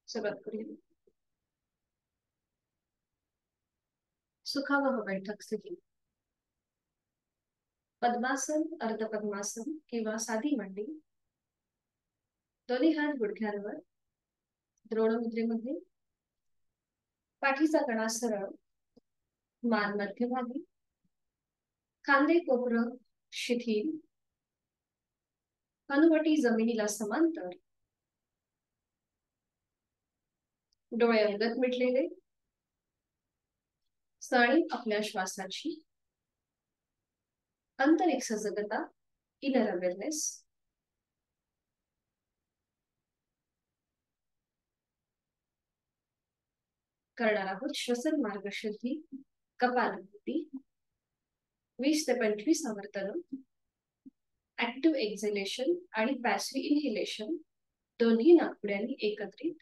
सुरुवात करूया. सुखावह बैठक स्थिती. पद्मासन, अर्धपद्मासन किंवा साधी मांडी. दोन्ही हात गुडघ्यांवर, द्रोण मुद्रेमध्ये. पाठीचा कणा सरळ, मान मध्यभागी, खांदे कोपरं शिथिल, हनुवटी जमिनीला समांतर. डोळे अंगत मिटलेले. जाणीव आपल्या श्वासाची. आंतरिक सजगता, इनर अवेअरनेस. करणार आहोत श्वसन मार्ग शुद्धी, कपालभाती. 20 ते 25 आवर्तन. ऍक्टिव्ह एक्झलेशन आणि पॅसिव्ह इनहेलेशन दोन्ही नाकपुड्यांनी एकत्रित.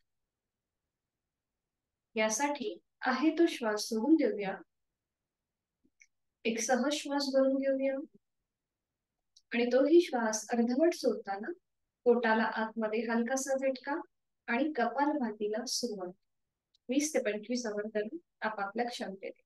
यासाठी आहे तो श्वास सोडून देऊया. एक सहज श्वास भरून घेऊया आणि तोही श्वास अर्धवट सोडताना पोटाला आतमध्ये हलकासा झटका आणि कपालभातीला सुरुवात. 20 ते 25 आवर्तन आपापल्या क्षमतेने.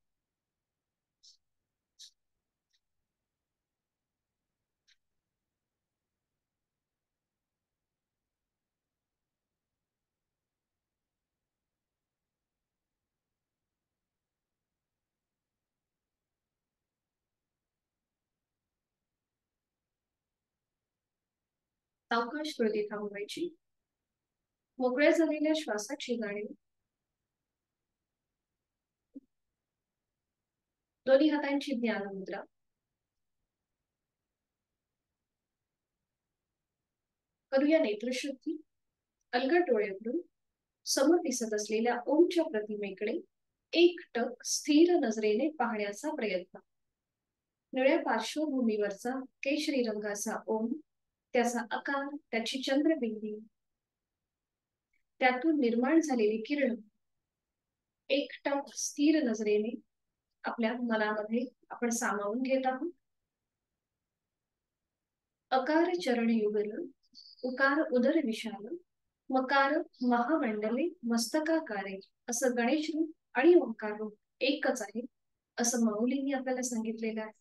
सावकाश कृती थांबवायची. मोकळ्या झालेल्या श्वासाची जाणीव. दोन्ही हातांची ध्यान मुद्रा. करूया नेत्रशुद्धी. अलगद डोळे उघडून समोर दिसत असलेल्या ओमच्या प्रतिमेकडे एकटक स्थिर नजरेने पाहण्याचा प्रयत्न. निळ्या पार्श्वभूमीवरचा केशरी रंगाचा ओम, त्याचा आकार, त्याची चंद्रबिंदी, त्यातून निर्माण झालेली किरण एकटक स्थिर नजरेने आपल्या मनामध्ये आपण सामावून घेत आहोत. अकार चरण युगल, उकार उदर विशाल, मकार महामंडले मस्तकाकारे. असं गणेश रूप आणि ओंकार रूप एकच आहे असं माऊलींनी आपल्याला सांगितलेलं आहे.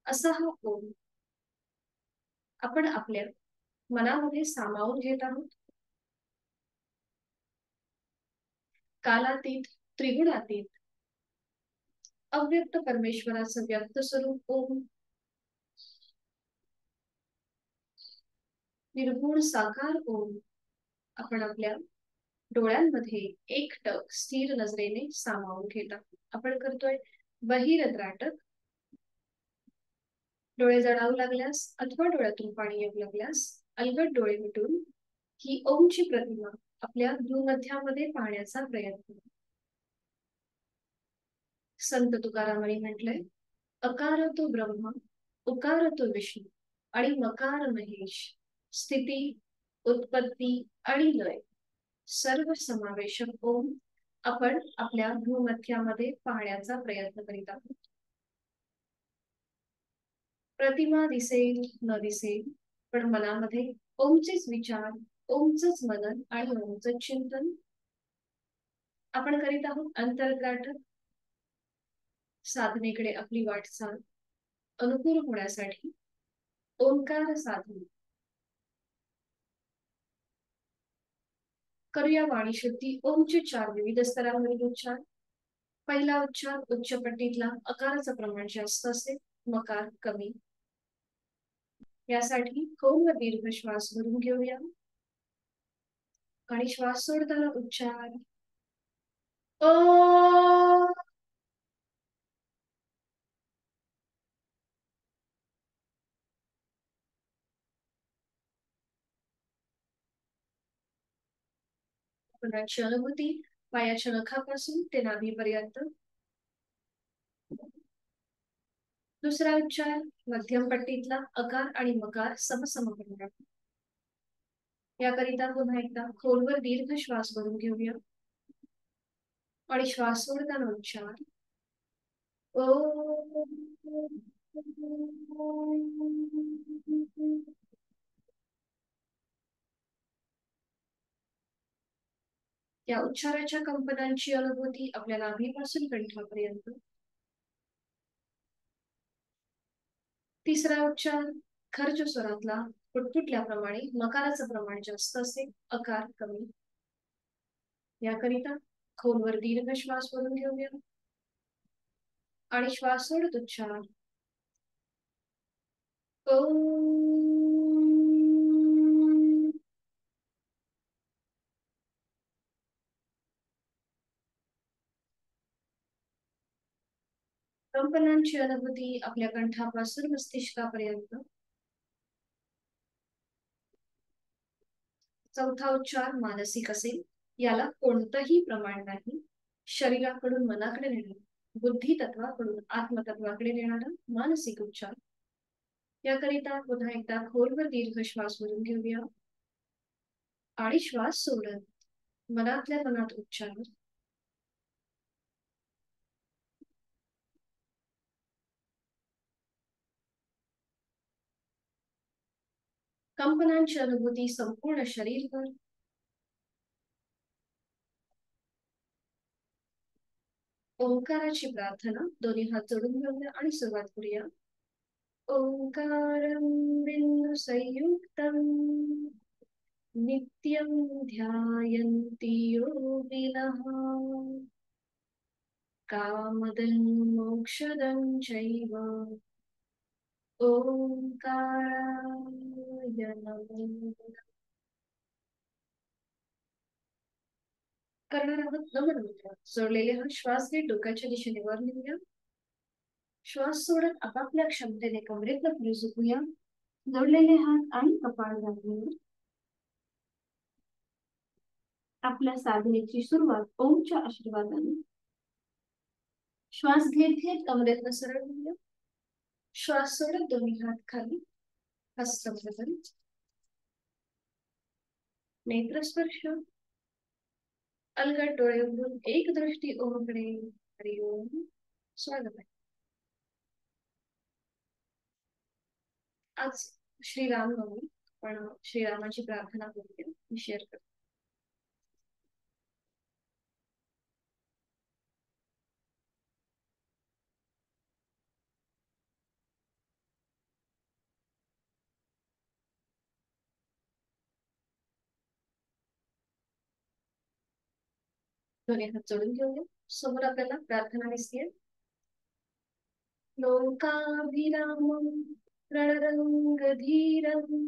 असा हा ओम आपण आपल्या मनामध्ये सामावून घेत आहोत. कालातीत, त्रिगुणातीत, अव्यक्त परमेश्वराचं व्यक्त स्वरूप ओम, निर्गुण साकार ओम आपण आपल्या डोळ्यांमध्ये एकटक स्थिर नजरेने सामावून घेत आहोत. आपण करतोय बहिरद्राटक. डोळे जळावू लागल्यास अथवा डोळ्यातून पाणी येऊ लागल्यास अलगद डोळे मिटून ही ओमची प्रतिमा आपल्या भ्रूमध्यामध्ये पाहण्याचा प्रयत्न. संत तुकारामांनी म्हटलंय, अकार तो ब्रह्म, उकार तो विष्णू आणि मकार महेश. स्थिती, उत्पत्ती आणि लय सर्व समावेशक ओम आपण आपल्या भूमध्यामध्ये पाहण्याचा प्रयत्न करीत आहोत. प्रतिमा दिसेल न दिसेल, पण मनामध्ये ओमचेच विचार, ओमचंच मनन आणि ओमचंच चिंतन आपण करीत आहोत. अंतर्गाठक साधनेकडे आपली वाटचाल अनुकूल होण्यासाठी ओंकार साधना. करूया वाणी शुद्धी. ओमचे 4 विविध स्तरांवरील उच्चार. पहिला उच्चार उच्च पट्टीतला, अकाराचं प्रमाण जास्त असेल, मकार कमी. यासाठी खोल व दीर्घ श्वास भरून घेऊया आणि श्वास सोडताना उच्चार ओ. पुन्हा अनुभूती पायाच्या नखापासून ते नाभीपर्यंत. दुसरा उच्चार मध्यम पट्टीतला, अकार आणि मकार समसम करूया. याकरिता पुन्हा एकदा खोलवर दीर्घ श्वास भरून घेऊया आणि श्वास सोडताना उच्चार ओ. या उच्चाराच्या कंपनांची अनुभूती आपल्या नाभीपासून कंठापर्यंत. तिसरा उच्चार खर्च स्वरातला पुटपुटल्याप्रमाणे मकाराचं प्रमाण जास्त असेल, अकार कमी. याकरिता खोलवर दीर्घ श्वास भरून घेऊया आणि श्वास सोडत उच्चार ओम. कंपनांची अनुभूती आपल्या कंठापासून मस्तिष्कापर्यंत. चौथा उच्चार मानसिक असेल, याला कोणतंही प्रमाण नाही. शरीराकडून मनाकडे नेणारा, बुद्धी तत्वाकडून आत्मतत्वाकडे नेणारा मानसिक उच्चार. याकरिता पुन्हा एकदा खोलवर दीर्घ श्वास भरून घेऊया आणि श्वास सोडत मनातल्या मनात उच्चार कंपनांची अनुभूती संपूर्ण शरीरभर. ओंकाराची प्रार्थना दोन्ही हात जोडून घेऊया आणि सुरुवात करूया. ओंकारं बिंदु संयुक्तं नित्यं ध्यायन्ति योगिनः कामदं मोक्षदं चैव ओंकाराय नमः. करणार आहोत नमन मुद्रा. सोडलेले हात श्वास घेत डोक्याच्या दिशेने वर नेऊया. श्वास सोडत आपापल्या क्षमतेने कमरेतलं पुढे झुकूया. जोडलेले हात आणि कपाळ घालूया. आपल्या साधनेची सुरुवात ओमच्या आशीर्वादाने. श्वास घेत घेत कमरेतनं सरळ होऊया. श्वास सोडत दोन्ही हात खाली, हस्तबदल, नेत्रस्पर्श, अलगद डोळे उघडून एक दृष्टी ओमकडे. हरि ओम. स्वागत आहे. आज श्रीराम नवमी, पण श्रीरामाची प्रार्थना करूया. मी शेअर करते. दोन्ही हात जोडून घेऊया. समोर आपल्याला प्रार्थना दिसते. लोकाभिरामं रणरंगधीरं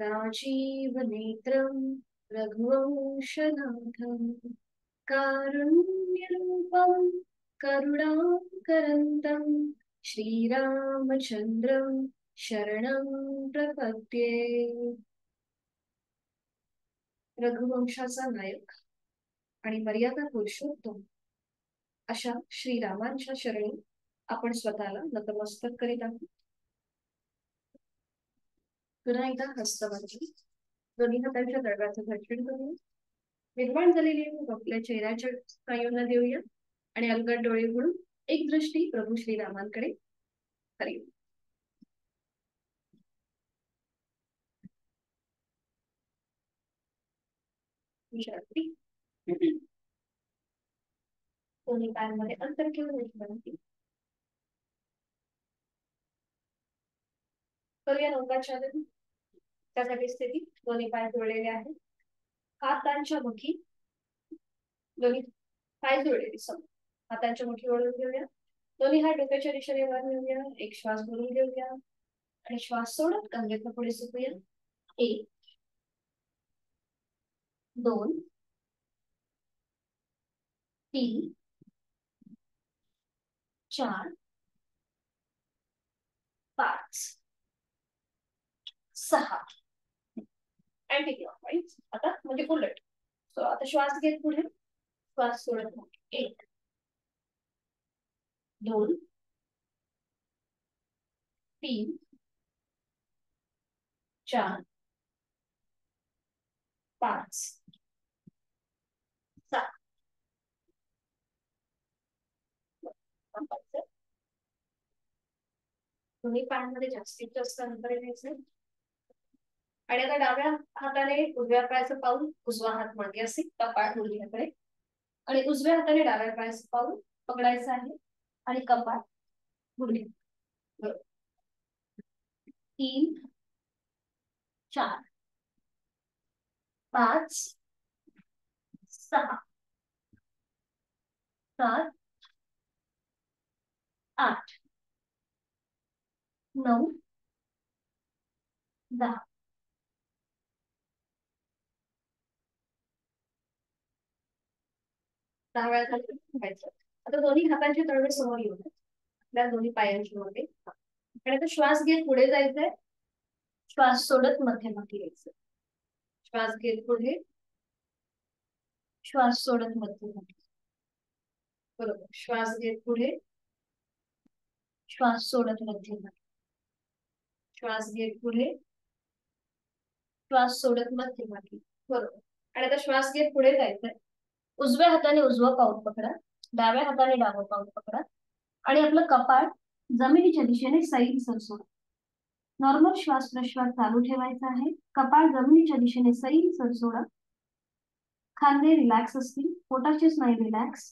राजीवनेत्रं रघुवंशनाथं कारुण्यरूपं करुणाकरन्तं श्रीरामचन्द्रं शरणं प्रपद्ये. रघुवंशाचा नायक आणि मर्यादा पुरुषोत्तम अशा श्रीरामांच्या शरणी आपण स्वतःला नतमस्तक करीत आहोत. पुन्हा एकदा हस्तबंधी, दोन्ही हातांच्या दळव्याचं घर्षण करूया. निर्माण झालेली आपल्या चेहऱ्याच्या स्नायूंना देऊया आणि अलगद डोळे उघडून एक दृष्टी प्रभू श्रीरामांकडे. हरि ओम. दोन्ही पायांमध्ये अंतर घेऊन विश्रांती करूया. नौकाचालन त्यासाठी स्थिती. दोन्ही पाय जोडलेले आहेत, हातांच्या मुठी, दोन्ही पाय जोडलेले समोर. हातांच्या मुठी ओढून घेऊया. दोन्ही हात डोक्याच्या दिशेने वर नेऊया. एक श्वास भरून घेऊया आणि श्वास सोडत कमरेतनं पुढे झुकूया. 1 2 3 4 5 6 अँटी क्लॉकवाईज. आता म्हणजे उलट. सो आता श्वास घेत पुढे, श्वास सोडत 1 2 3 4 5 7. दोन्ही पायांमध्ये जास्तीत जास्त अंतर घ्यायचं आणि आता डाव्या हाताने उजव्या पायाचं पाऊल, उजवा हात मागे असेल, कपाळ उजवीकडे. आणि उजव्या हाताने डाव्या पायाचं पाऊल पकडायचं आहे आणि कपाट पुढे. बरोबर. 3 4 5 6 7 8 9 10. 10 वेळा खाली व्हायचं. आता दोन्ही हातांचे तळवे समोर येऊ द्या आपल्या दोन्ही पायांच्या मध्ये. आणि आता श्वास घेत पुढे जायचंय. श्वास सोडत मध्यभागी यायचं. श्वास घेत पुढे, श्वास सोडत मध्यभागी. बरोबर. श्वास घेत पुढे, श्वास सोडत मध्यभागी. श्वास घेत पुढे, श्वास सोडत मध्यभागी. बरोबर. आणि आता श्वास घेत पुढे जायचंय. उजव्या हाताने उजवं पाऊल पकडा, डाव्या हाताने डावं पाऊल पकडा आणि आपलं कपाळ जमिनीच्या दिशेने सैल सोडा. नॉर्मल श्वास प्रश्वास चालू ठेवायचा आहे. कपाळ जमिनीच्या दिशेने सैल सोडा. खांदे रिलॅक्स असतील, पोटाचे स्नायू रिलॅक्स.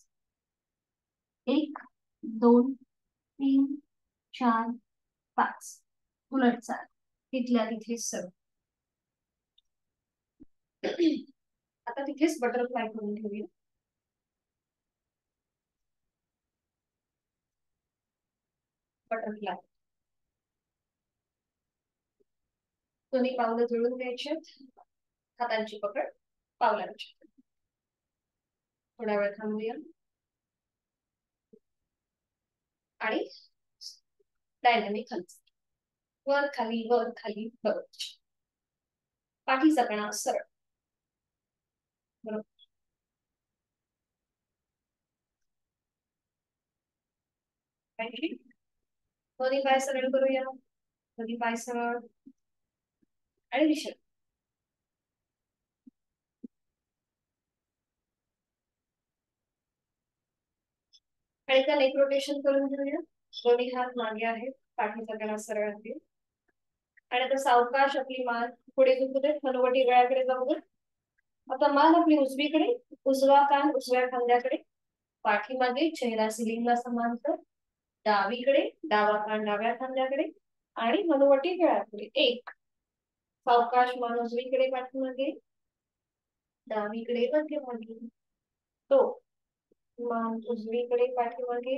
1 2 3 4 5. उलट चाल तिथल्या तिथे सर. आता तिथेच बटरफ्लाय करून ठेवूया. बटरफ्लाय. दोन्ही पावलं जुळून घ्यायची. हातांची पकड पावलांची. थोडा वेळ थांबूया आणि डायनामिक हालचाल. वर खाली वर खाली. बरोबर. पाठीचा कणा सरळ. बरोबर. दोन्ही पाय सरळ करूया. दोन्ही पाय सरळ आणि विषय. आणि त्या नेक रोटेशन करून घेऊया. दोन्ही हात मागे आहेत, पाठीचा कणा सरळ आहे. आणि आता सावकाश आपली मान पुढे झुकू दे, हनुवटी गळ्याकडे जाऊ दे. आता मान आपली उजवीकडे, उजवा कान उजव्या खांद्याकडे, पाठीमागे चेहरा सिलिंगला समांतर. डावीकडे, डावा कान डाव्या खांद्याकडे आणि हनुवटी गळ्याकडे. 1. सावकाश मान उजवीकडे पाठीमागे, डावीकडे मध्यभागी. 2. मान उजवीकडे पाठीमागे,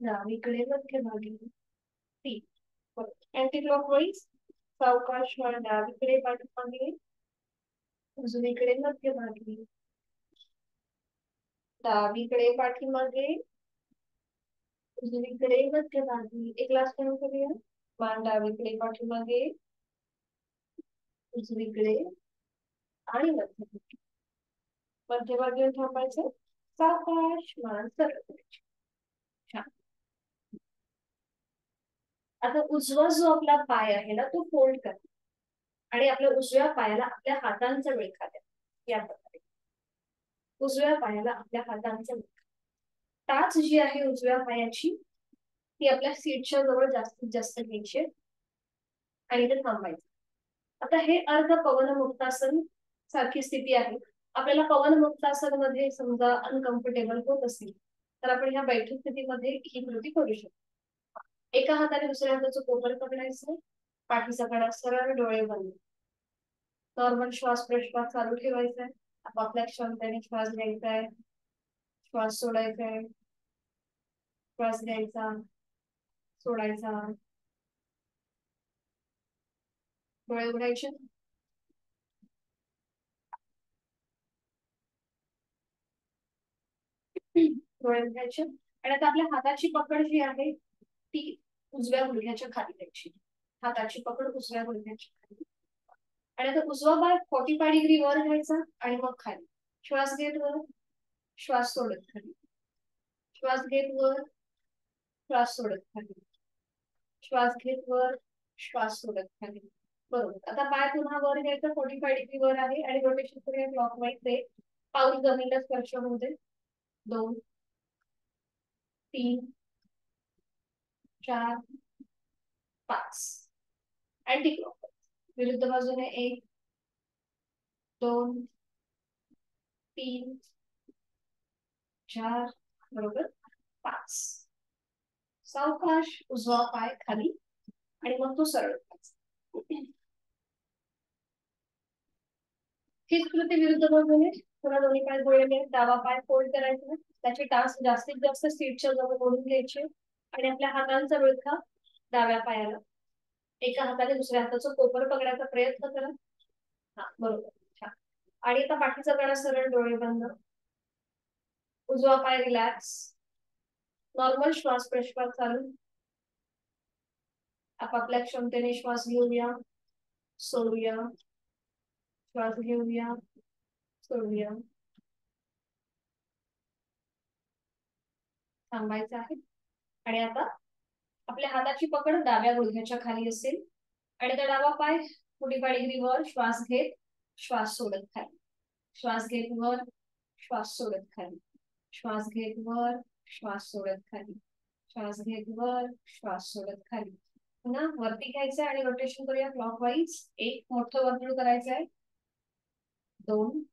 डावीकडे मध्यभागी. 3. Anti clockwise. सावकाश मान डावीकडे पाठीमागे, उजवीकडे मध्यभागी. डावीकडे पाठीमागे, उजवीकडे मध्यभागी. एक लास्ट टाइम करूया. मान डावीकडे पाठीमागे, उजवीकडे आणि मध्यभागी. मध्यभागी थांबायचं. सावकाश मान सरळ करायची. छान. आता उजवा जो आपला पाय आहे ना तो फोल्ड करा आणि आपल्या उजव्या पायाला आपल्या हातांचा विळखा द्या. या प्रकारे उजव्या पायाला आपल्या हातांचा विळखा. टाच जी आहे उजव्या पायाची ती आपल्या सीटच्या जवळ जास्तीत जास्त घ्यायची आणि ते थांबायचं. आता हे अर्ध पवन मुक्तासन सारखी स्थिती आहे. आपल्याला पवन मुक्तासन मध्ये समजा अनकम्फर्टेबल होत असेल तर आपण ह्या बैठक स्थितीमध्ये ही कृती करू शकतो. एका हाताने दुसऱ्या हाताचं कोपर पकडायचं, पाठीचा कणा सरळ, डोळे बंद. नॉर्मल श्वास प्रश्वास चालू ठेवायचा आहे. आपापल्या क्षमतेने श्वास घ्यायचा आहे, श्वास सोडायचा आहे. श्वास घ्यायचा, सोडायचा. डोळे उघडायचे. डोळे उघडायचे. आणि आता आपल्या हाताची पकड जी आहे ती उजव्या गुडघ्याच्या खाली द्यायची. हाताची पकड उजव्या गुडघ्याच्या खाली. आणि आता उजवा पाय 45 डिग्री वर घ्यायचा आणि मग खाली. श्वास घेत वर, श्वास सोडत खाली. श्वास घेत वर, श्वास सोडत खाली. श्वास घेत वर, श्वास सोडत खाली. बरोबर. आता पाय पुन्हा वर घ्यायचा. 45 डिग्री वर आहे आणि रोटेशन करूया क्लॉकवाईज. 1. पाऊल जमिनीला स्पर्श होऊ दे. 2 3 4 5. Anti clockwise. विरुद्ध बाजूने 1 2 3 4 बरोबर 5. सावकाश उजवा पाय खाली आणि मग तो सरळ उठायचा. हीच कृती विरुद्ध बाजूने पुन्हा दोन्ही पाय जोडलेले, डावा पाय फोल्ड करायचा, त्याची टाच जास्तीत जास्त सीटच्या जवळ ओढून घ्यायची आणि आपल्या हातांचा विळखा डाव्या पायाला, एका हाताने दुसऱ्या हाताचं कोपर पकडायचा प्रयत्न करा. हा बरोबर, छान. आणि आता पाठीचा कणा सरळ, डोळे बंद, उजवा पाय रिलॅक्स, नॉर्मल श्वास प्रश्वास चालू, आपापल्या क्षमतेने श्वास घेऊया, सोडूया, श्वास घेऊया, सोडूया. थांबायचं आहे. आणि आता आपल्या हाताची पकड डाव्या गुडघ्याच्या खाली असेल आणि त्या डावा पाय पुढे पाडीगिरी वर, श्वास घेत श्वास सोडत खाली, श्वास घेत वर, श्वास सोडत खाली, श्वास घेत वर, श्वास सोडत खाली, श्वास घेत वर, श्वास सोडत खाली. पुन्हा वरती घ्यायचं आणि रोटेशन करूया क्लॉकवाईज. एक मोठं वर्तुळ करायचं आहे, 2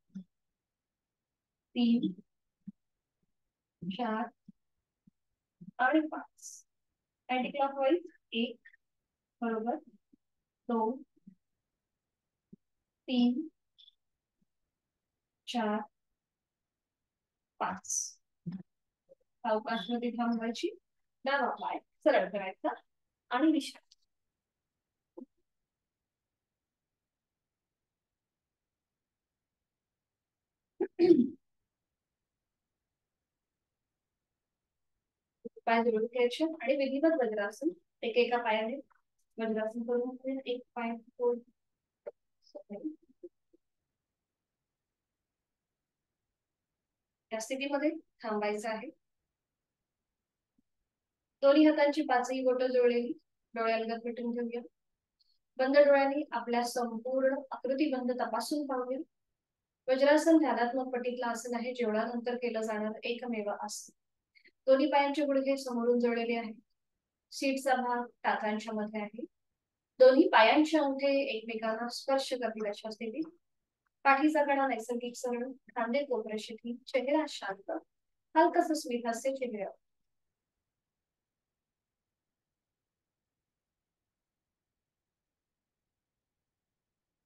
3 4 आणि 5. अँटी क्लॉकवाईज 1 बरोबर, 2 3 4 5. सावकाशमध्ये थांबवायची, डावा पाय सरळ करायचा आणि विश्रांती. पाय जोडून घ्यायचे आणि विधिवत वज्रासन एकेका पायाने वज्रासन करून एक पाय या स्थितीमध्ये थांबायचं आहे. दोन्ही हातांची पाचही बोटं जोडलेली, डोळ्यालगत मिटून घेऊया. बंद डोळ्यांनी आपल्या संपूर्ण आकृतीबंध तपासून पाहूया. वज्रासन ध्यानात्मक पटीतलं आसन आहे, जेवणानंतर केलं जाणार एकमेव आसन. दोन्ही पायांचे गुडघे समोरून जोडलेले आहेत, सीटचा भाग टाचांच्या मध्ये आहे. दोन्ही पायांचे अंगठे एकमेकांना स्पर्श करतील अशा स्थितीत. पाठीचा कणा नैसर्गिक सरळ, खांदे कोपरे शिथिल, चेहरा शांत, हलकसं स्मित हास्य चेहऱ्यावर.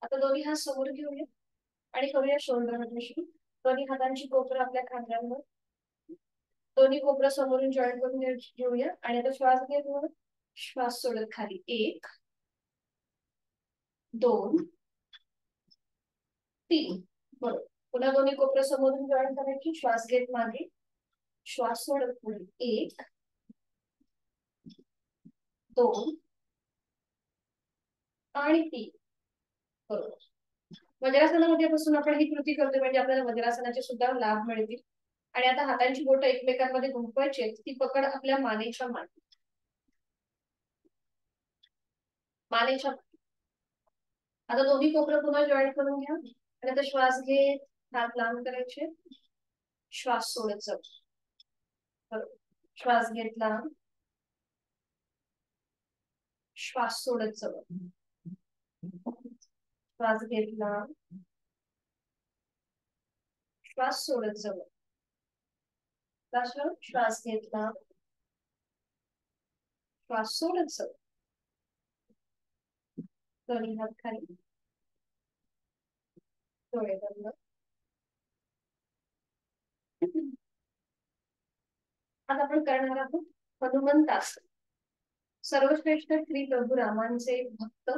आता दोन्ही हात समोर घेऊया आणि करूया शोल्डर रोटेशन. दोन्ही हातांची कोपरं आपल्या खांद्यांवर, दोन्ही कोपरं समोरून जॉईंट करून घेऊया आणि आता श्वास घेऊया, श्वास सोडत खाली, 1 2 3 बरोबर. पुन्हा दोन्ही कोपरं समोरून जॉईंट करायची, श्वास घेत मागे, श्वास सोडत पुढे, 1 2 आणि 3 बरोबर. वज्रासनामध्ये बसून आपण ही कृती करतोय म्हणजे आपल्याला वज्रासनाचे सुद्धा लाभ मिळतील. आणि आता हातांची बोटं एकमेकांमध्ये गुंफवायची, ती पकड आपल्या मानेच्या मानेच्या. आता दोन्ही कोपरं पुन्हा जॉईंट करून घ्या आणि आता श्वास घेत हात लांब करायचे, श्वास सोडत जाऊ, श्वास घेतला, श्वास सोडत जाऊ, श्वास घेतला, श्वास सोडत जाऊ, श्वास घेतला, श्वास सोडत जाऊ. दोन्ही हात खाली, डोळे बंद. आता आपण करणार आहोत हनुमंतासन. सर्वश्रेष्ठ श्री प्रभू रामांचे भक्त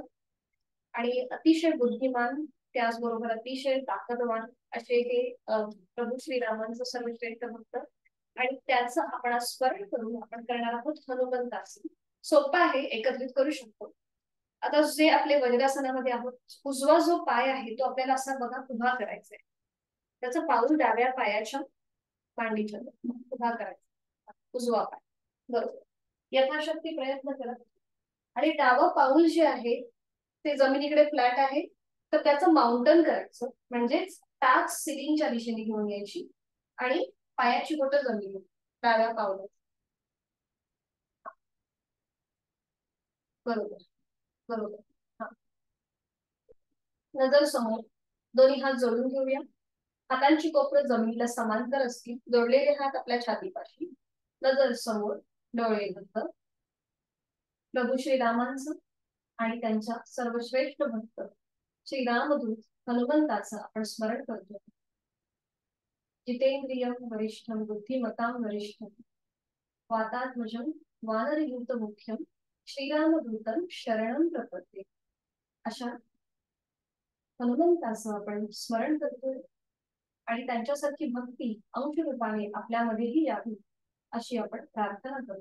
आणि अतिशय बुद्धिमान, त्याचबरोबर अतिशय ताकदवान असे हे प्रभू श्रीरामांचं सर्वश्रेष्ठ भक्त. आणि त्याचं आपण स्मरण करून आपण करणार आहोत हनुमंतासन. सोपं आहे, एकत्रित करू शकतो. आता जे आपले वज्रासनामध्ये आहोत, उजवा जो पाय आहे तो आपल्याला असा बघा उभा करायचा आहे, त्याचं पाऊल डाव्या पायाच्या मांडीच्या उभा करायचा, उजवा पाय बरोबर. यथाशक्ती प्रयत्न करा आणि डावं पाऊल जे आहे ते जमिनीकडे फ्लॅट आहे, तर त्याचं माउंटन करायचं, म्हणजेच टाच सिलिंगच्या दिशेने घेऊन यायची आणि पायाची बोटं जमिनीवर डाव्या पावलात बरोबर बरोबर. हा, नजर समोर, दोन्ही हात जोडून घेऊया, हातांची कोपरं जमिनीला समांतर असतील, जोडलेले हात आपल्या छातीपाशी, नजर समोर, डोळे बंद. प्रभू श्रीरामांचं आणि त्यांच्या सर्वश्रेष्ठ भक्त श्रीरामदूत हनुमंताचं आपण स्मरण करतो. जितेंद्रियं वरिष्ठं बुद्धिमतां वरिष्ठं वातात्मजं वानरयूत मुख्यं श्रीरामदूतं शरणं प्रपद्ये. अशा हनुमंताचं आपण स्मरण करतोय आणि त्यांच्यासारखी भक्ती अंश रूपाने आपल्यामध्येही यावी अशी आपण प्रार्थना करतो.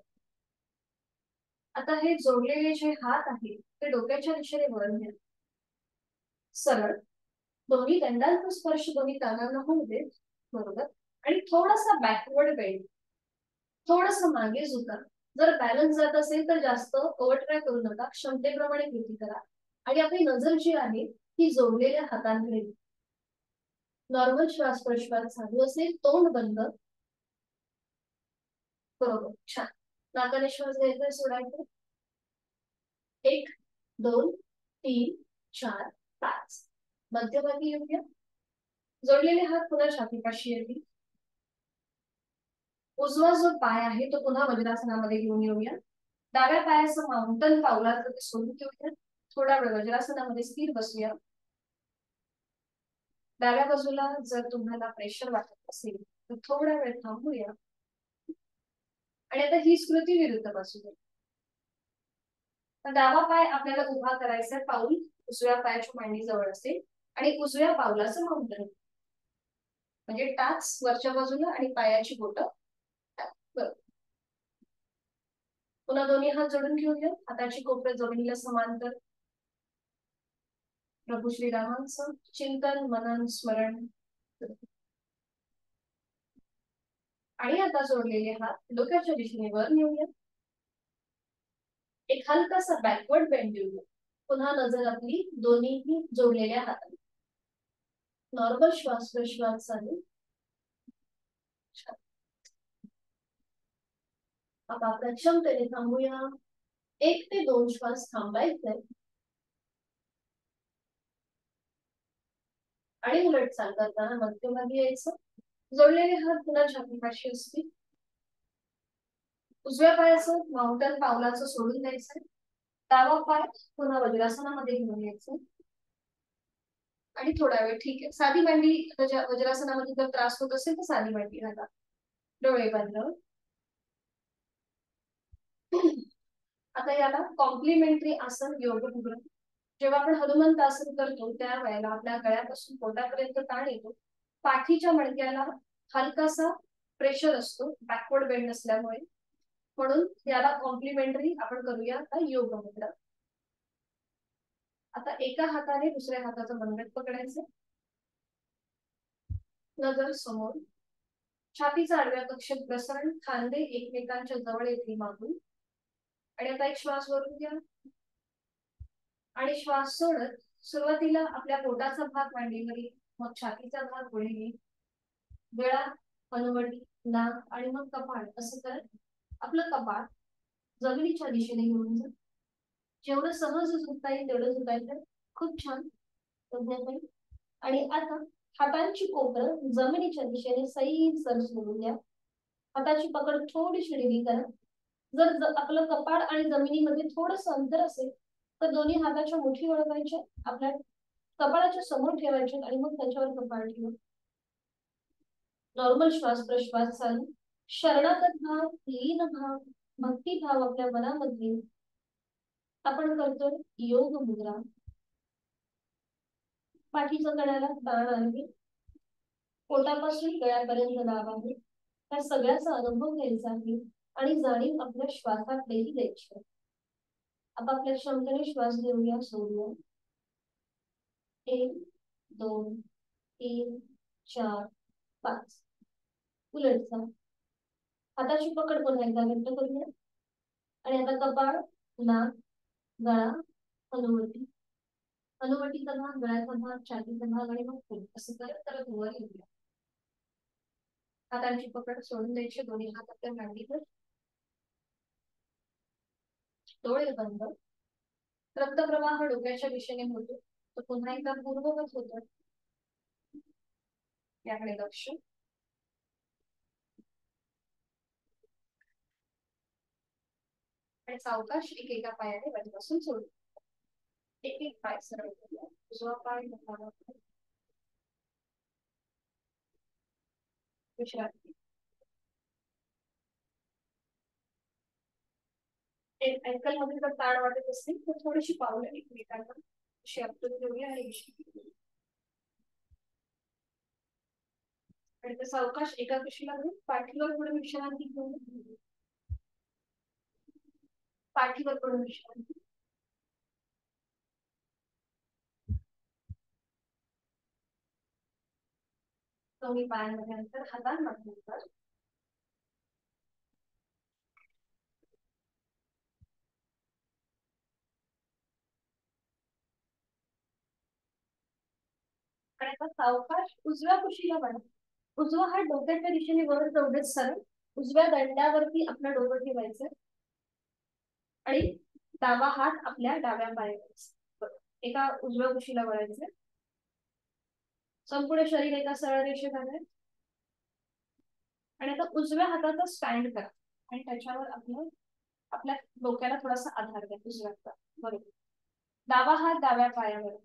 आता हे जोडलेले जे हात आहेत ते डोक्याच्या दिशेने वर घ्या. सरळ दोन्ही दंडांचा स्पर्श दोन्ही कानांना होऊ दे. बरोबर. आणि थोडासा बॅकवर्ड बेंड, थोडस मागे झुका. जर बॅलन्स जात असेल तर जास्त ओव्हरट्राय करू नका, क्षमतेप्रमाणे कृती करा. आणि आपली नजर जी आहे ती जोडलेल्या हातांकडे. नॉर्मल श्वास प्रश्वास चालू असेल, तोंड बंद. बरोबर, छान. नाकाने श्वास घ्यायचा, सोडायचा. 1 2 3 4 5. मध्यभागी येऊया. जोडलेले हात पुन्हा छातीपाशी येतील. उजवा जो पाय आहे तो पुन्हा वज्रासनामध्ये घेऊन येऊया. डाव्या पायाचं माउंटन पावलाचं ते सोडून घेऊया. थोडा वेळ वज्रासनामध्ये स्थिर बसूया. डाव्या बाजूला जर तुम्हाला प्रेशर वाटत असेल तर थोडा वेळ थांबूया. आणि आता ही स्मृती विरुद्ध बाजू. डावा पाय आपल्याला उभा करायचा, पाऊल उजव्या पायाच्या मांडी जवळ असेल आणि उजव्या पावलाचं माउंटन म्हणजे टाच वरच्या बाजूला आणि पायाची बोटं. पुन्हा दोन्ही हात जोडून घेऊया. हाताची कोपरे जमिनीला समांतर. प्रभू श्रीरामांचं चिंतन मनन स्मरण. आणि आता जोडलेले हात डोक्याच्या दिशेने वर नेऊया. एक हलकासा बॅकवर्ड बेंड देऊया. पुन्हा नजर आपली दोन्हीही जोडलेल्या हातांना. नॉर्मल श्वास प्रश्वास चालू. आता आपल्या क्षमतेने थांबूया. 1 ते 2 श्वास थांबायचे आणि उलट चाल करताना मध्यभागी यायचं. जोडलेले हात पुन्हा छातीपाशी असतील. उजव्या पायाचं माउंटन पावलाचं सोडून द्यायचं. डावा पाय पुन्हा वज्रासनामध्ये घेऊन यायचं आणि थोडा वेळ ठीक आहे. साधी मांडी वज्रासनामध्ये जर त्रास होत असेल तर साधी मांडी घाला. डोळे बंद. आता याला कॉम्प्लिमेंटरी आसन योग मुद्रा. जेव्हा आपण हनुमंत आसन करतो त्यावेळेला आपल्या गळ्यापासून पोटापर्यंत ताण येतो. पाठीच्या मणक्याला हलकासा प्रेशर असतो बॅकवर्ड बेंड असल्यामुळे. म्हणून याला कॉम्प्लिमेंटरी आपण करूया आता योग मुद्रा. आता एका हाताने दुसऱ्या हाताचं मनगट पकडायचं. नजर समोर. छातीचा आडव्या कक्षेत प्रसरण, खांदे एकमेकांच्या जवळ येतील मागून. आणि आता एक श्वास वरून घ्या आणि श्वास सोडत सुरुवातीला आपल्या पोटाचा भाग मांडीवर, मग छातीचा भाग पुढे, गळा, हनुवटी, नाक आणि मग कपाळ असं करत आपलं कपाळ जमिनीच्या दिशेने घेऊन जा. जेवढं सहज झुकता येईल तेवढं झुकायचं. खूप छान. आणि आता हातांची कोपरं जमिनीच्या दिशेने सैल सोडून द्या. हाताची पकड थोडीशी ढिली करा. जर आपलं कपाळ आणि जमिनीमध्ये थोडंसं अंतर असेल तर दोन्ही हाताच्या मुठी वळवायच्या, आपल्या कपाळाच्या समोर ठेवायचे आणि मग त्याच्यावर कपाळ ठेवा. नॉर्मल श्वास प्रश्वास चालू. शरणागत भाव, लीन भाव, भक्ती भाव आपल्या मनामध्ये आपण करतोय योग मुद्रा. पाठीच्या कण्याला ताण आहे. पोटापासून गळ्यापर्यंत दाब आहे. त्या सगळ्याचा अनुभव घ्यायचा आहे आणि जाणीव आपल्या श्वासातही द्यायची. आपापल्या क्षमतेने श्वास घेऊया, सोडूया. 1 2 3 4 5. उलट जा. हाताची पकड पुन्हा एकदा घट्ट करूया. आणि आता कपाळ, नाक, गळा, हनुवटी, हनुवटीचा भाग, गळ्याचा भाग, छातीचा भाग आणि मग पोट असं करत करत वर येऊया. हातांची पकड सोडून द्यायची. दोन्ही हात आपल्या मांडीवर. डोळे बंद. रक्तप्रवाह डोक्याच्या दिशेने होतो तो पुन्हा एकदा पूर्ववत होतो. याकडे लक्ष. आणि सावकाश एकेका पायाने वरपासून सोडू. एक एक पाय सरळ करूया. उजवा पाय डावा पाय. विश्रांती. अँकल मध्ये जर ताण वाटत असेल तर थोडीशी पावलं एकमेकांना अशी आपटून घेऊया आणि विश्रांती. आणि ते सावकाश एका कुशीला घेऊन पाठीवर थोडं विश्रांती घेऊन पाठीवर पडून विश्रांती. दोन्ही पायांमध्ये अंतर, हातांमध्ये अंतर. आणि आता सावकाश उजव्या कुशीला बघा. उजवा हात डोक्याच्या दिशेने वर तेवढेच सरळ. उजव्या दंड्यावरती आपलं डोकं ठेवायचं आणि डावा हात आपल्या डाव्या पायावर. एका उजव्या कुशीला वळायचं. संपूर्ण शरीर एका सरळ रेषेत आलंय. आणि आता उजव्या हाताचा स्टँड करा आणि त्याच्यावर आपल्या डोक्याला थोडासा आधार द्या उजव्या हातात. बरोबर. डावा हात डाव्या पायावर.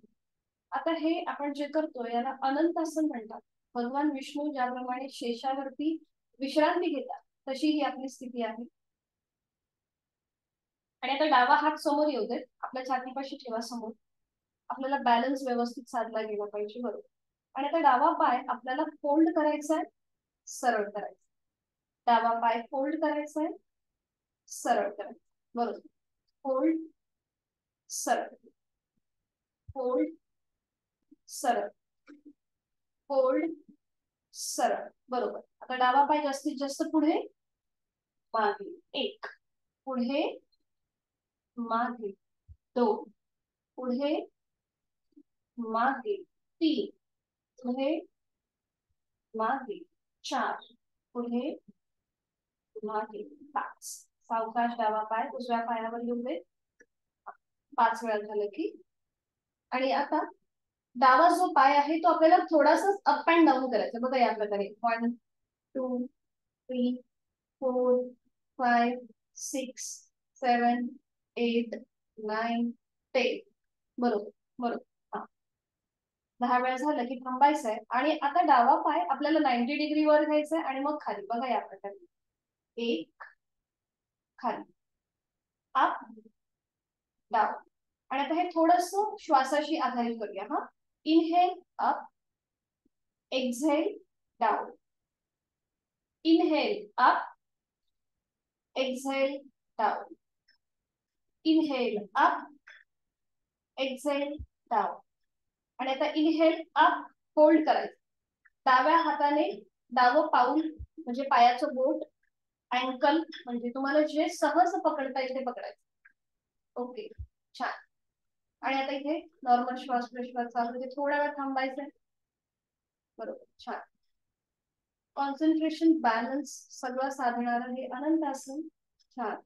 आता हे आपण जे करतो याला अनंत आसन म्हणतात. भगवान विष्णू ज्याप्रमाणे शेषावरती विश्रांती घेतात तशी ही आपली स्थिती आहे. आणि आता डावा हात समोर येऊ देत. आपल्या छातीपाशी ठेवा समोर. आपल्याला बॅलन्स व्यवस्थित साधला गेला पाहिजे. बरोबर. आणि आता डावा पाय आपल्याला फोल्ड करायचा आहे, सरळ करायचा. डावा पाय फोल्ड करायचा आहे, सरळ करायचा. बरोबर. फोल्ड, सरळ, फोल्ड, सरळ, फोल्ड, सरळ. बरोबर. आता डावा पाय जास्तीत जास्त पुढे मागे. एक, पुढे मागे. दोन, पुढे मागे. तीन, पुढे मागे. चार, पुढे मागे. पाच. सावकाश डावा पाय उजव्या पायावर येऊ दे. 5 वेळा झालं की. आणि आता डावा जो पाय आहे तो आपल्याला थोडासा अप अँड डाऊन करायचा. बघा या प्रकारे 1 2 3 4 5 6 7 8 9 10. बरोबर. बरोबर. हा. 10 वेळा झालं की थांबायचं आहे. आणि आता डावा पाय आपल्याला 90 डिग्री वर घ्यायचा आहे आणि मग खाली. बघा या प्रकारे. एक, खाली, अप, डाऊन. आणि आता हे थोडस श्वासाशी आधारित करूया. हा. Inhale up, exhale down. Inhale up, exhale down. Inhale up, exhale down. आणि आता इनहेल अप, होल्ड करायचं. डाव्या हाताने डावं पाऊल म्हणजे पायाचं बोट, अँकल म्हणजे तुम्हाला जे सहज पकडता येईल ते पकडायचं. ओके. छान. आणि आता इथे नॉर्मल श्वास प्रश्वास चालू आहे. थोडा वेळ थांबायचं. बरोबर. छान. कॉन्सन्ट्रेशन, बॅलन्स सगळं साधणारं हे अनंत आसन. छान.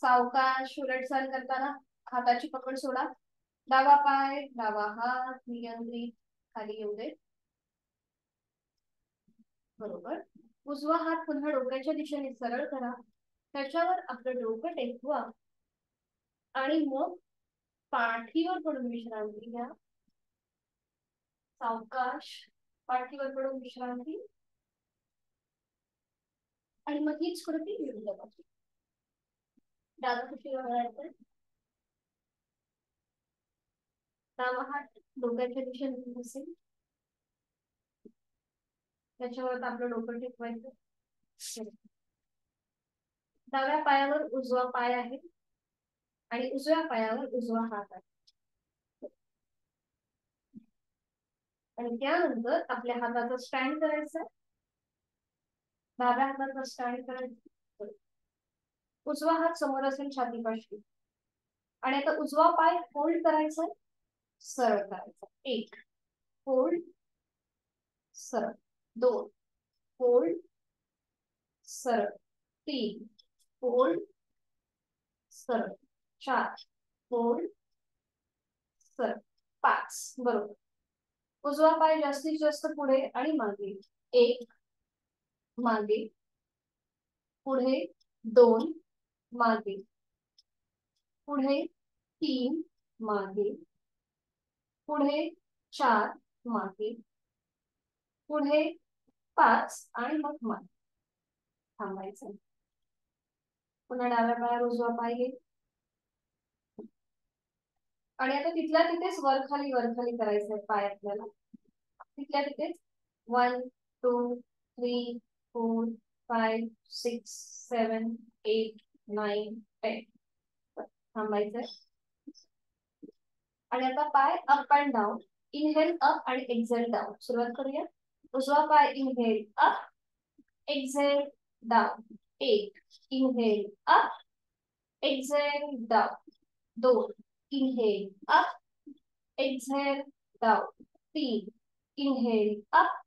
सावकाश उलट चाल करताना हाताची पकड सोडा. डावा पाय डावा हात नियंत्रित खाली येऊ दे. बरोबर. उजवा हात पुन्हा डोक्याच्या दिशेने सरळ करा. त्याच्यावर आपलं डोकं टेकवा आणि मग पाठीवर पडून विश्रांती घ्या. सावकाश पाठीवर पडून विश्रांती. आणि मग हीच कृती विरुद्ध बाजू. डाव्या कुशीला वळायचं. डावा हात डोक्याच्या दिशेने असेल. त्याच्यावर आपलं डोकं टेकवायचं. डाव्या पायावर उजवा पाय आहे आणि उजव्या पायावर उजवा हात आहे. आणि त्यानंतर आपल्या हाताचा स्टँड करायचा. डाव्या हाताचा स्टँड करायचा. उजवा हात समोर असेल छातीपाशी. आणि आता उजवा पाय फोल्ड करायचा, सरळ करायचा. एक, फोल्ड, सरळ. दोन, फोल्ड, सरळ. तीन, फोल्ड, सरळ. चार, फोल्ड, सरळ. पाच. बरोबर. उजवा पाय जास्तीत जास्त पुढे आणि मागे, एक, मागे, पुढे, दोन, मागे, पुढे, तीन, मागे, पुढे, चार, मागे, पुढे, पाच आणि मग मागे. थांबायचं. पुन्हा डाव्या पायावर उजवा पाय घे आणि आता तिथल्या तिथेच वर खाली करायचंय पाय आपल्याला. तिथल्या तिथेच 1 2 3 4 5 6 7 8 9 10. थांबायचंय. आणि आता पाय up and down, inhale up आणि एक्झेल डाऊन. सुरुवात करूया. उजवा पाय इनहेल अप, एक्झेल डाऊन. एक, इनहेल अप, एक्झेल डाऊन. दोन, इनहेल अप, एक्झेल डाऊन. तीन, इनहेल अप,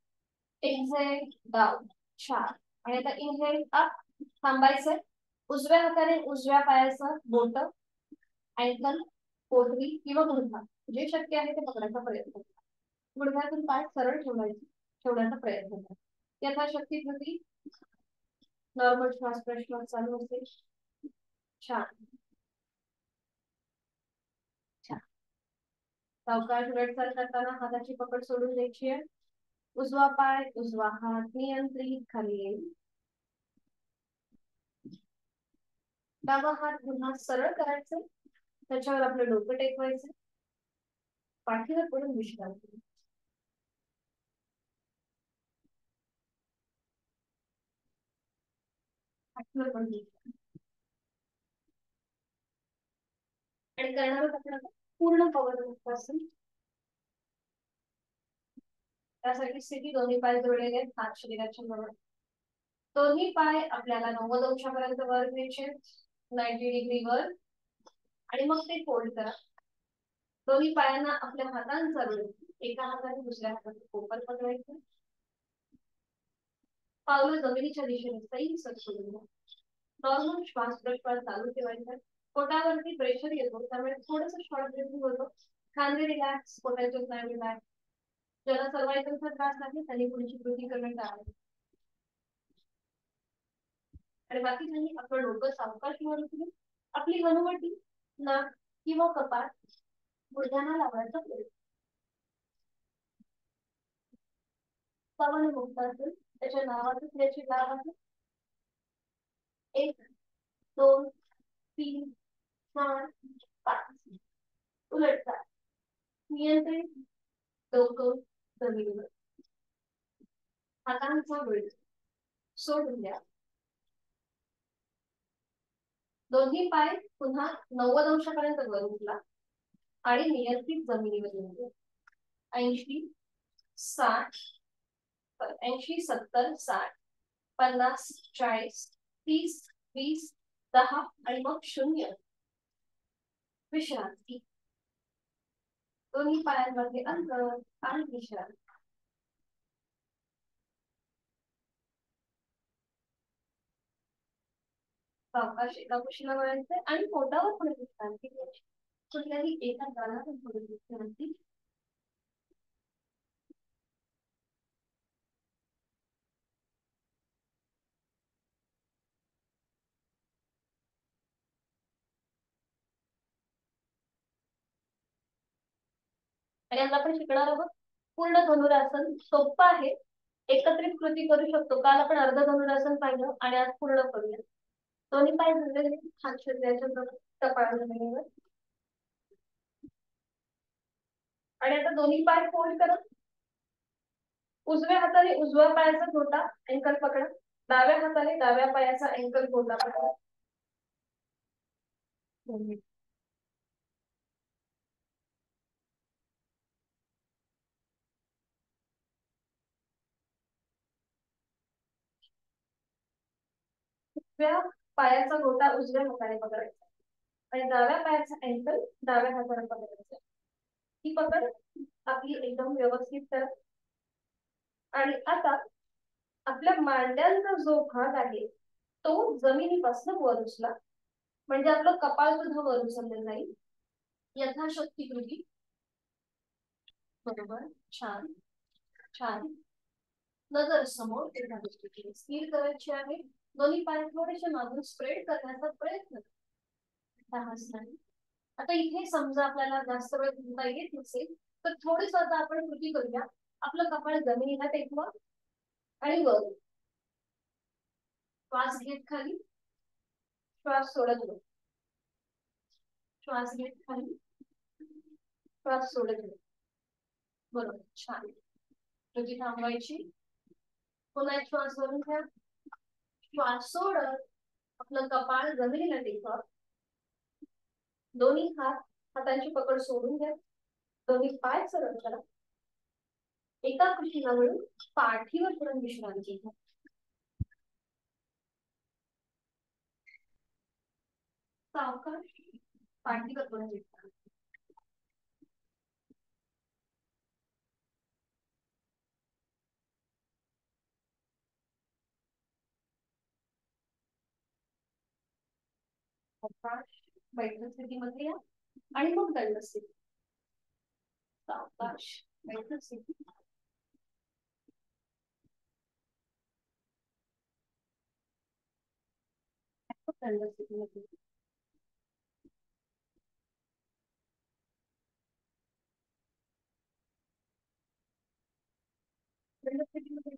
एक्झेल डाऊन. चार आणि आता इनहेल अप. थांबायचंय. उजव्या हाताने उजव्या पायाचं बोट, अँकल, पोटरी किंवा गुडघा जे शक्य आहे ते पकडायचा प्रयत्न करा. गुडघ्यातून पाय सरळ ठेवण्याचा प्रयत्न करा. यथाशक्ती कृती नॉर्मल श्वास प्रश्वास चालू असेल. छान छान. सावकाश उलटचाल करताना हाताची पकड सोडून द्यायची आहे. उजवा पाय उजवा हात नियंत्रित खाली येईल. डावा हात पुन्हा सरळ करायचा, त्याच्यावर आपलं डोकं टेकवायचं, पाठीवर पडून विश्रांती. पाठीवर पडून आणि करणार आपण पूर्ण पवन. त्यासाठी स्थिती दोन्ही पाय जोडलेले आहेत, हात शरीराच्या बरोबर. दोन्ही पाय आपल्याला 90 अंशापर्यंत वर घ्यायचे, 90 डिग्री वर, आणि मग ते फोल्ड करा. दोन्ही पायांना आपल्या हातांचा जोड, एका हाताने दुसऱ्या हाताने पोपल पकडायचं. पावलं जमिनीच्या दिशेने सैल सरकवून घ्या. नॉर्मल श्वास प्रश्वास चालू ठेवायचा. पोटावरती प्रेशर येतो त्यामुळे थोडंसं शॉर्ट ब्रीथिंग होतं. खांदे रिलॅक्स, पोटाचे स्नायू रिलॅक्स. ज्याला सर्वायकलचा त्रास आहे त्यांनी पुढची कृती करणं टाळावे. आणि बाकीच्यांनी आपलं डोकं सावकाश वर, आपली हनुवटी नाक किंवा कपाळ गुडघ्यांना लावायचा प्रयत्न. पवन मुक्त असेल त्याच्या नावाचं त्याची लाभ आहे. 1 2 3 4 5. उलटचा नियंत्रित डोकं जमिनीवर, हातांचा वेळ सोडून द्या. दोन्ही पाय पुन्हा 90 अंशापर्यंत वर उचला आणि नियंत्रित जमिनीवर येऊन द्या. 80 60 80 70 60 50 40 30 20 10 आणि मग 0. विश्रांती. दोन्ही पायांमध्ये अंतर आणि विश्रांती. सावकाश एका कुशीला वळायचे आणि पोटावर थोडी विश्रांती घ्यायची. कुठल्याही एका गालावर थोडी विश्रांती. आणि आता आपण शिकणार आहोत पूर्ण धनुरासन. सोपं आहे, एकत्रित कृती करू शकतो. काल आपण अर्ध धनुरासन पाहिलं आणि आज पूर्ण करूया. दोन्ही पाय जोडलेले, हात शरीराच्या कपाळावर जमिनीवर. आणि आता दोन्ही पाय फोल्ड करा. उजव्या हाताने उजव्या पायाचा घोटा अँकल पकडा. डाव्या हाताने डाव्या पायाचा अँकल घोटा पकडा. उजव्या पायाचा घोटा उजव्या हाताने पकडायचा आणि डाव्या पायाचा अँकल डाव्या हाताने पकडायचा. ही पकड आपली एकदम व्यवस्थित करा. आणि आता आपल्या मांड्यांचा जो भाग आहे तो जमिनीपासून वर उचला, म्हणजे आपलं कपाळ सुद्धा वर उचललं जाईल. यथाशक्ती कृती बरोबर. छान. छान. नजर समोर एका गोष्टीची स्थिर करायची आहे. दोन्ही पाय थोडेसे मागून स्प्रेड करण्याचा प्रयत्न नाही. आता इथे समजा आपल्याला जास्त वेळ थांबता येत नसेल तर थोडीस आता आपण कृती करूया. आपलं कपाळ जमिनीला टेकवा आणि वर श्वास घेत खाली, श्वास सोडत वर, श्वास घेत खाली, श्वास सोडत वर. बरोबर. छान. कृती थांबवायची. पुन्हा एक श्वास भरून घ्या. श्वास सोडत आपलं कपाळ जमिनीला टेकवा. दोन्ही हातांची पकड सोडून घ्या. दोन्ही पाय सरळ करा. एका कुशीला पाठीवर पडून विश्रांती घ्या. सावकाश पाठीवर पडून विश्रांती. सावकाश बैठक स्थितीमध्ये या आणि मग दंड स्थिती. सावकाश बैठक स्थिती. दंड स्थितीमध्ये. दंड स्थितीमध्ये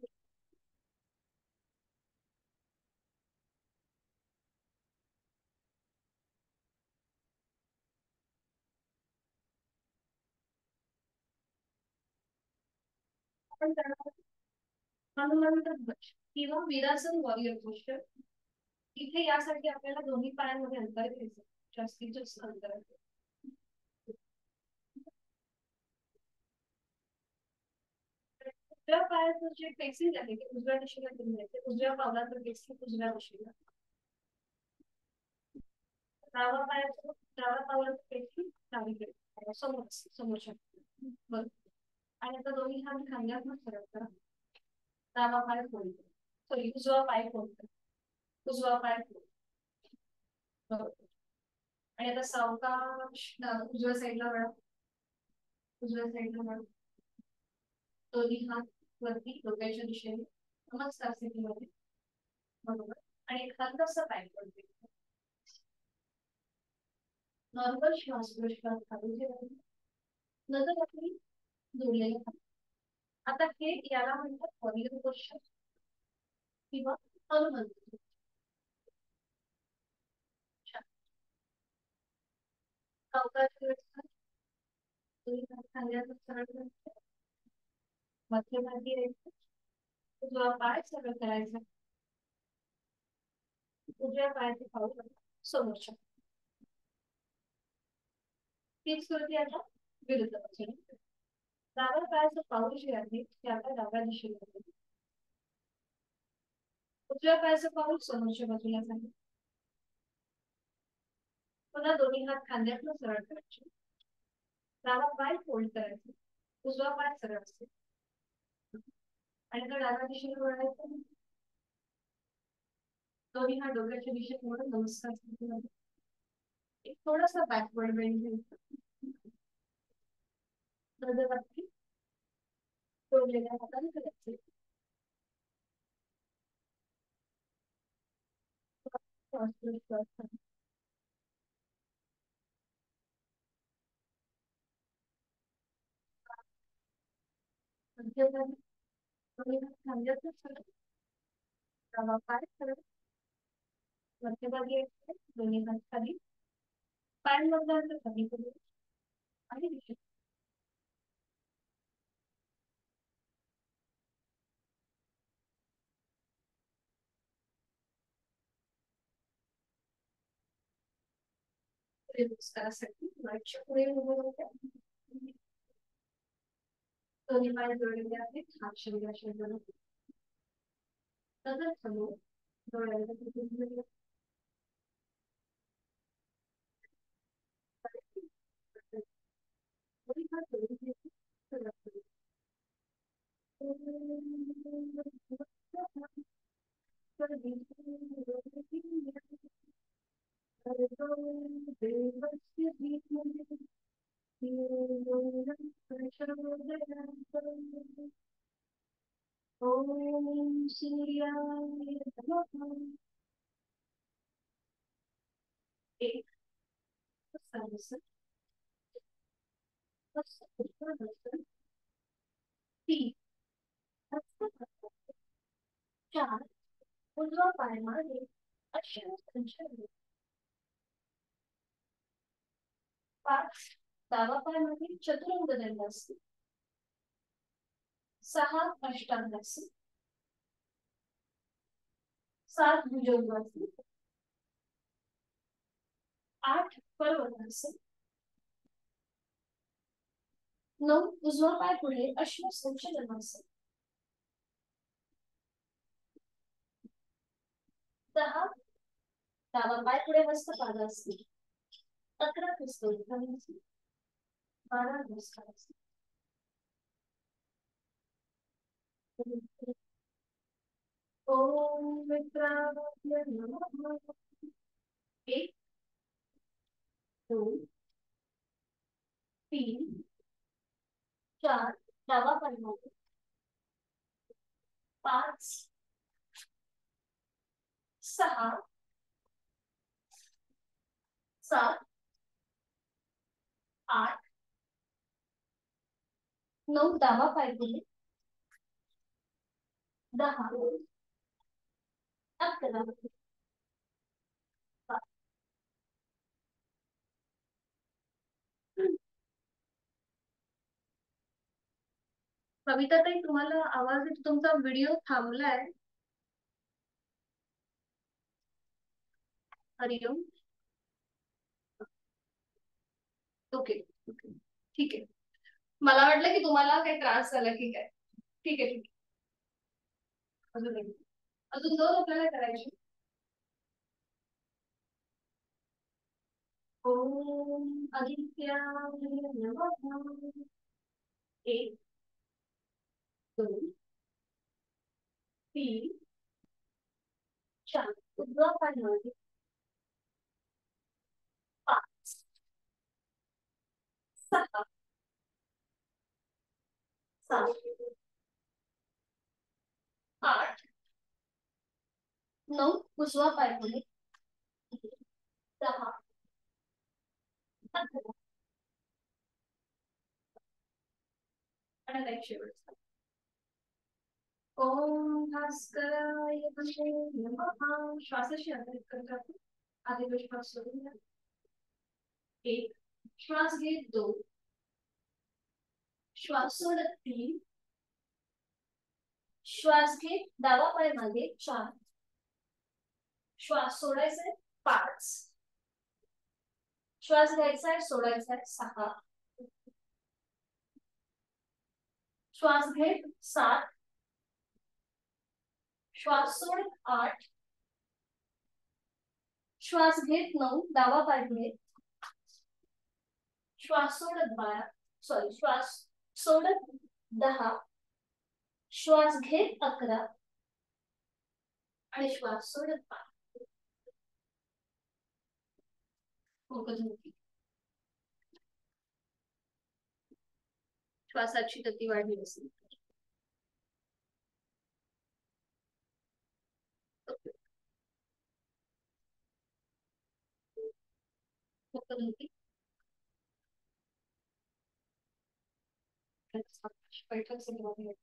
आपण करणार हनुमान ध्वज किंवा वीरासन वॉरियर पोस्चर. इथे यासाठी आपल्याला दोन्ही पायांमध्ये अंतर घ्यायचं. जास्तीत जास्त अंतर. उजव्या पायाचं जे पेसिंग आहे ते उजव्या दिशेला घेऊन जायचे. उजव्या पावलाचं पेसिंग उजव्या दिशेला. डावा पायाचं डाव्या पावलाचं पेसिंग डावीकडे समोर समोरच्या. बरं. आणि आता दोन्ही हात खांद्यावर सरळ करा. डावा पाय फोल्ड करा. सॉरी उजवा पाय फोल्ड करा. उजवा पाय फोल्ड. बरोबर. आणि आता सावकाश उजव्या साईडला वळा. उजव्या साईडला वळा. दोन्ही हात वरती डोक्याच्या दिशेने नमस्कार स्थितीमध्ये. बरोबर. आणि एक हात कसा पाय फोल्ड. नॉर्मल श्वास प्रश्वास चालू ठेवायचा. नजर आपली जोडलेली आहे. आता हे याला म्हणतात वॉरियर पोस्चर किंवा हनुमान. सावकाश खांद्याचं सरळ करायचं. मध्यभागी यायचं. उजवा पाय सरळ करायचा. उजव्या पायाचे पाऊल समोरच्या. तीच कृती आता विरुद्ध बाजूने. डाव्या पायाचं पाऊल जे आहे ते आता डाव्या दिशेला. उजव्या पायाचं पाऊल समोरच्या बाजूला आहे. पुन्हा दोन्ही हात खांद्यातून सरळ करायचे. डावा पाय फोल्ड करायचा. उजवा पाय सरळ असतो. आणि तो डाव्या दिशेला वळायचा. दोन्ही हात डोक्याच्या दिशेत म्हणून नमस्कार स्थितीमध्ये. एक थोडासा बॅकवर्ड बेंड घ्यायचा. नजर जोडलेल्या हाताने करायचे. खांद्याचं सरळ. डावा पाय सरळ. मध्यभागी यायचे. दोन्ही हात खाली. पायांमधलं अंतर कमी करू आणि दिशेत. नमस्कारासाठी मागच्या पुढे उभं होत्या. दोन्ही पाय जोडलेले आहेत. हात शरीराशी जोडले. नजर समोर डोळ्याला दोन्ही हात जोडून घ्यायचे. सुरुवात करू. ओम सूर्याय नमः. एक सरस तीन चार उजवा पाय मागे अक्षर संचलन. पाच डावा पाय मागे चतुरंग दंडासन. सहा अष्टांगासन. सात भुजंगासन. आठ पर्वतासन. 9 उजवा पाय पुढे अश्व संचलनासन. 10 डावा पाय पुढे मस्त पादासन. 11 हस्तोत्थानासन. 12 नमस्कारासन. ओम मित्राय नमः. एक दोन तीन चार डावा पाय मागे. 5 6 7 8 9 डावा पाय पुढे. 10 11 कविता ताई तुम्हाला आवाज येतो? तुमचा व्हिडिओ थांबलाय. हरिओम. ओके ओके ठीक आहे. मला वाटलं की तुम्हाला काही त्रास झाला की काय. ठीक आहे ठीक आहे. अजून अजून दोन आपल्याला करायचे. ओम आदित्याय नमः. एक दोन तीन चार उजवा पाय मागे. 5 6 7 8 9 उजवा पाय पुढे. 10 11 आणि एक शेवटचा. ओम भास्कराय नमः. श्वासाशी अंतरित करत आपण आधी श्वास सोडून द्या. एक श्वास घेत 2 श्वास सोडत 3 श्वास घेत डावा पाय मागे 4 श्वास सोडायचा 5 श्वास घ्यायचा आहे सोडायचा 6 श्वास घेत 7 श्वास सोडत 8 श्वास घेत 9 डावा पाय पुढे. श्वास सोडत 12 सॉरी श्वास सोडत 10 श्वास घेत 11 आणि श्वास सोडत 5. श्वासाची गती वाढली असेल. बैठक सुरू.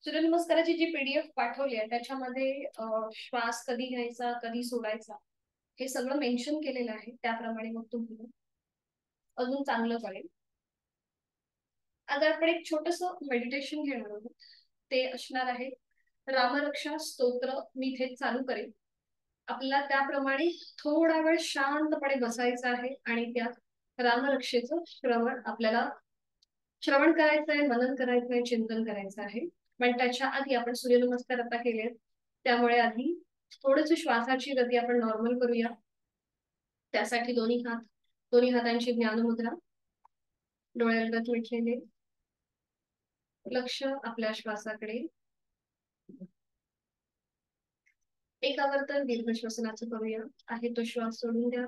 सूर्यनमस्काराची जी पीडीएफ पाठवली आहे त्याच्यामध्ये श्वास कधी घ्यायचा कधी सोडायचा हे सगळं मेन्शन केलेलं आहे. त्याप्रमाणे मग तुम्ही अजून चांगलं कळेल. आता आपण एक छोटस मेडिटेशन घेणार आहोत. ते असणार आहे रामरक्षा स्तोत्र. मी इथे चालू करेन. आपल्याला त्याप्रमाणे थोडा वेळ शांतपणे बसायचं आहे आणि त्यात रामरक्षेचं आपल्याला श्रवण करायचं आहे, मनन करायचं आहे, चिंतन करायचं आहे. पण त्याच्या आधी आपण सूर्यनमस्कार आता केले, त्यामुळे आधी थोडस श्वासाची गती आपण नॉर्मल करूया. त्यासाठी दोन्ही हातांची ज्ञानमुद्रा, डोळ्यालगत मिटलेले, लक्ष आपल्या श्वासाकडे. एक आवर्तन दीर्घ श्वसनाचं करूया. आहे तो श्वास सोडून द्या.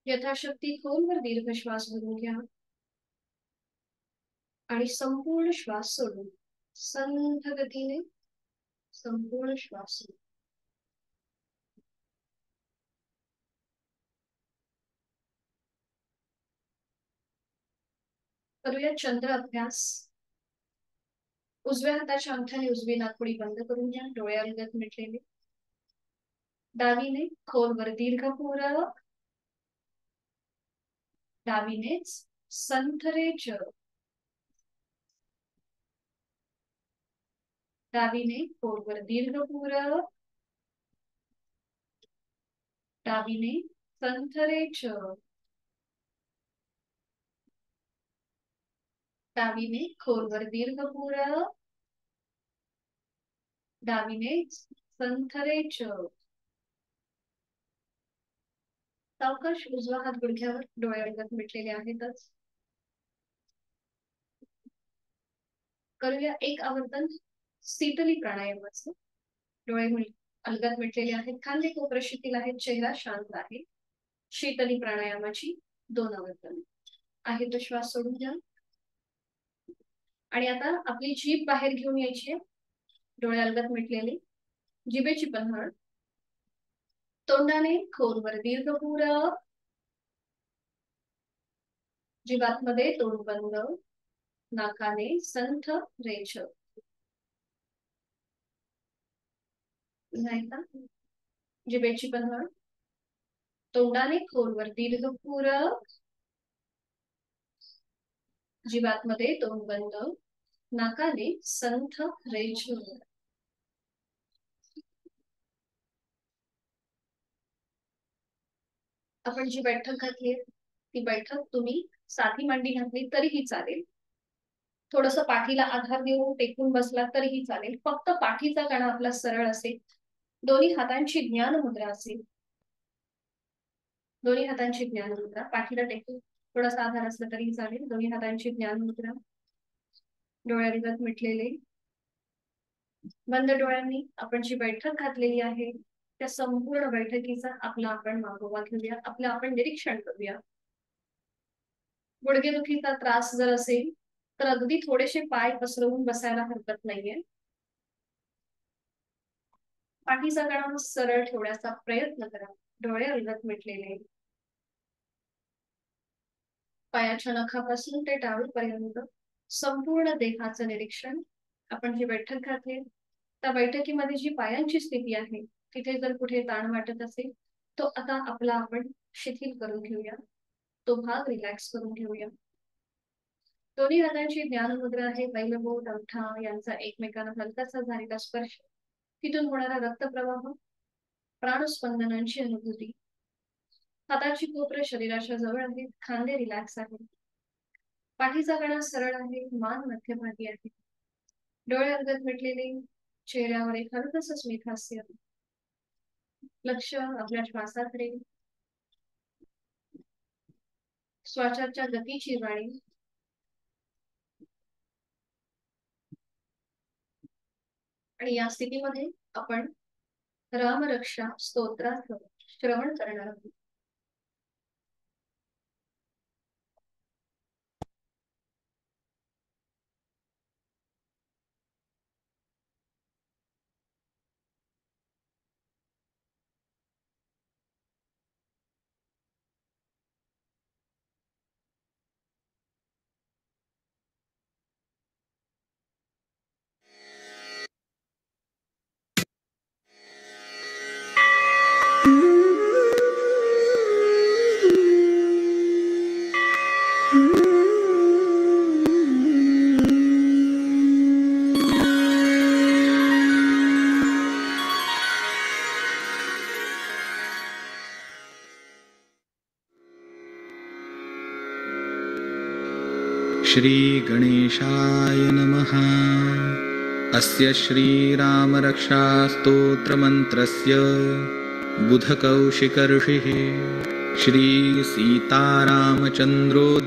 यथाशक्ती खोलवर दीर्घ श्वास भरून घ्या आणि संपूर्ण श्वास सोडून संथ गतीने संपूर्ण श्वास सोडून. करूया चंद्र अभ्यास. उजव्या हाताच्या अंगठ्याने उजवी नाकपुडी बंद करून घ्या. डोळे अलगद मिटलेले. डावीने खोलवर दीर्घ पूरक. डावीनेच संथरेच. डावीने खोलवर दीर्घ पूरक. डावीने संथरेच. डावीने खोलवर दीर्घ पूरक. डावीने संथरेच. सावकाश उजवा हात गुडघ्यावर. डोळे अलगद मिटलेले आहेतच. करूया एक आवर्तन शीतली प्राणायामाचं. डोळे अलगद मिटलेले आहेत. खांदे कोपरे शिथिल आहेत. चेहरा शांत आहे. शीतली प्राणायामाची 2 आवर्तन. आहे तो श्वास सोडून घ्या आणि आता आपली जीभ बाहेर घेऊन यायची आहे. डोळे अलगद मिटलेले. जिभेची पन्हाळ. तोंडाने खोलवर दीर्घ पूरक. जिभातमध्ये तोंड बंद. नाकाने संथ रेच. नाही का? जिभेची पन्हाळ. तोंडाने खोलवर दीर्घ पूरक. जिभातमध्ये तोंड बंद. नाकाने संथ रेच. आपण जी बैठक घातली ती बैठक तुम्ही साधी मांडी घातली तरीही चालेल. थोडस पाठीला आधार देऊन टेकून बसला तरीही चालेल. फक्त पाठीचा कणा आपला सरळ असेल. दोन्ही हातांची ज्ञान मुद्रा असेल. दोन्ही हातांची ज्ञान मुद्रा. पाठीला टेकून थोडासा आधार असला तरीही चालेल. दोन्ही हातांची ज्ञान मुद्रा. डोळे अलगद मिटलेले. बंद डोळ्यांनी आपण जी बैठक घातलेली आहे त्या संपूर्ण बैठकीचा आपला आपण मागोवा घेऊया. आपलं आपण निरीक्षण करूया. गुडघेदुखीचा त्रास जर असेल तर अगदी थोडेसे पाय पसरवून बसायला हरकत नाहीये. पाठीचा कणा सरळ ठेवण्याचा प्रयत्न करा. डोळे अलगद मिटलेले. पायाच्या नखापासून ते टाळूपर्यंत संपूर्ण देहाचं निरीक्षण. आपण जी बैठक घातली त्या बैठकीमध्ये जी पायांची स्थिती आहे तिथे जर कुठे ताण वाटत असेल तो आता आपला आपण शिथिल करून घेऊया. तो भाग रिलॅक्स करून घेऊया. दोन्ही हातांची ज्ञान मुद्रा आहे. बैलबोट अंगठा यांचा एकमेकांना हलकासा झालेला स्पर्श. तिथून होणारा रक्तप्रवाह. प्राणस्पंदनांची अनुभूती. हाताची कोपरे शरीराच्या जवळ आहेत. खांदे रिलॅक्स आहेत. पाठीचा कणा सरळ आहे. मान मध्यभागी आहे. डोळे अलगद मिटलेले. चेहऱ्यावर एक हलकसं स्मित हास्य. लक्ष आपल्या श्वासाकडे. श्वासाच्या गतीची जाणीव. आणि या स्थितीमध्ये आपण रामरक्षा स्तोत्राचं श्रवण करणार आहोत. श्री गणेशाय नमः। अस्य श्रीरामरक्षा स्तोत्रमन्त्रस्य बुधकौशिकऋषिः श्रीसीतारामचन्द्रो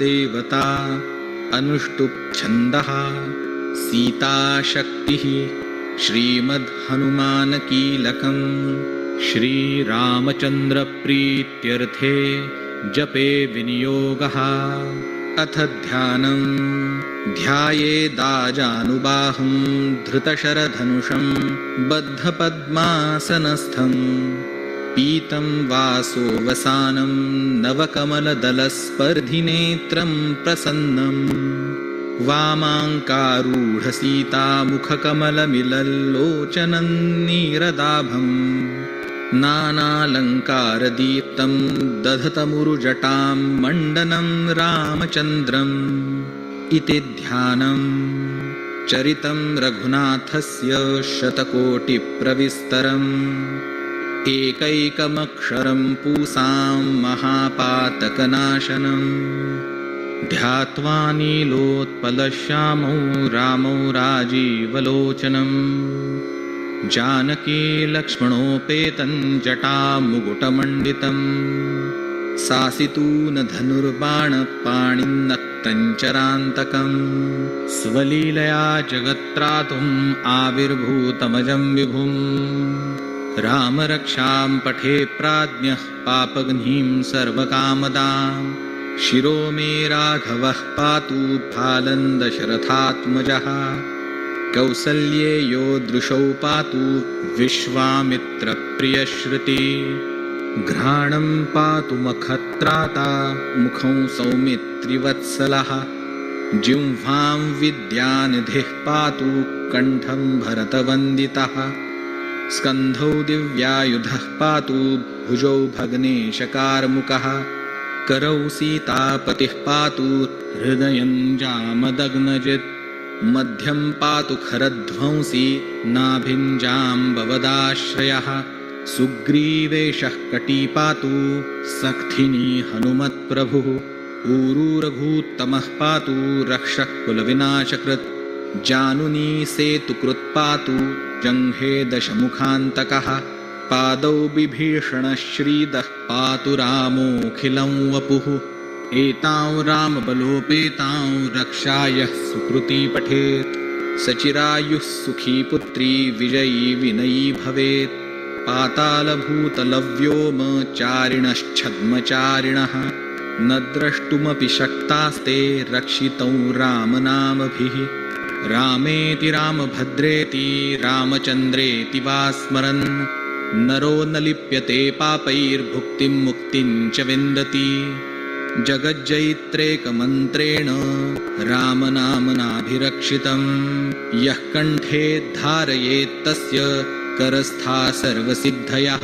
देवता अनुष्टुप् छन्दः सीताशक्तिः श्रीमद्हनुमानकीलकम् श्रीरामचन्द्रप्रीत्यर्थे जपे विनियोगः। अथ ध्यानम्। ध्यायेदाजानुबाहुं धृतशरधनुषं बद्धपद्मासनस्थं पीतं वासोवसानं नवकमलदलस्पर्धिनेत्रं प्रसन्नं वामाङ्कारूढसीतामुखकमलमिलल्लोचनं नीरदाभम् नानालङ्कारदीप्तं दधतमुरुजटां मण्डनं रामचन्द्रम् इति ध्यानम्। चरितं रघुनाथस्य शतकोटिप्रविस्तरम् एकैकमक्षरं पूसां महापातकनाशनम् ध्यात्वा नीलोत्पलश्यामौ रामौ राजीवलोचनम् जानकी लक्ष्मणोपेतं जटामुकुटमण्डितम् सासितून धनुर्बाणपाणिन्नक्तञ्चरान्तकम् स्वलीलया जगत्त्रातुम् आविर्भूतमजं विभुम् रामरक्षां पठे प्राज्ञः पापघ्नीं सर्वकामदां शिरो मे राघवः पातु फालं दशरथात्मजः कौसल्ये यो दृशौ पातु विश्वामित्रप्रियश्रुति घ्राणं पातु मखत्राता मुखं सौमित्रिवत्सलः जिह्वां विद्यानिधिः पातु कण्ठं भरतवन्दितः स्कन्धौ दिव्यायुधः पातु भुजौ भग्नेशकार्मुकः करौ सीतापतिः पातु हृदयं जामदग्नजित् मध्यं पातु खरध्वंसी नाभिं जाम्बवदाश्रयः सुग्रीवेशः कटी पातु सख्थिनी हनुमत्प्रभुः ऊरूरघूत्तमः पातु रक्षः कुलविनाशकृत् जानुनी सेतुकृत् पातु जङ्घे दशमुखान्तकः पादौ बिभीषणः श्रीदः पातु रामोऽखिलं वपुः एतां रामबलोपेतां रक्षायः सुकृती पठेत् सचिरायुः सुखी पुत्री विजयी विनयी भवेत् पातालभूतलव्योमचारिणश्छद्मचारिणः न द्रष्टुमपि शक्तास्ते रक्षितौ रामनामभिः रामेति रामभद्रेति रामचन्द्रेति वा स्मरन् नरो न लिप्यते पापैर्भुक्तिं मुक्तिं च विन्दति जगज्जयित्रेकमन्त्रेण रामनाम्नाभिरक्षितं यः कण्ठे धारयेत्तस्य करस्था सर्वसिद्धयः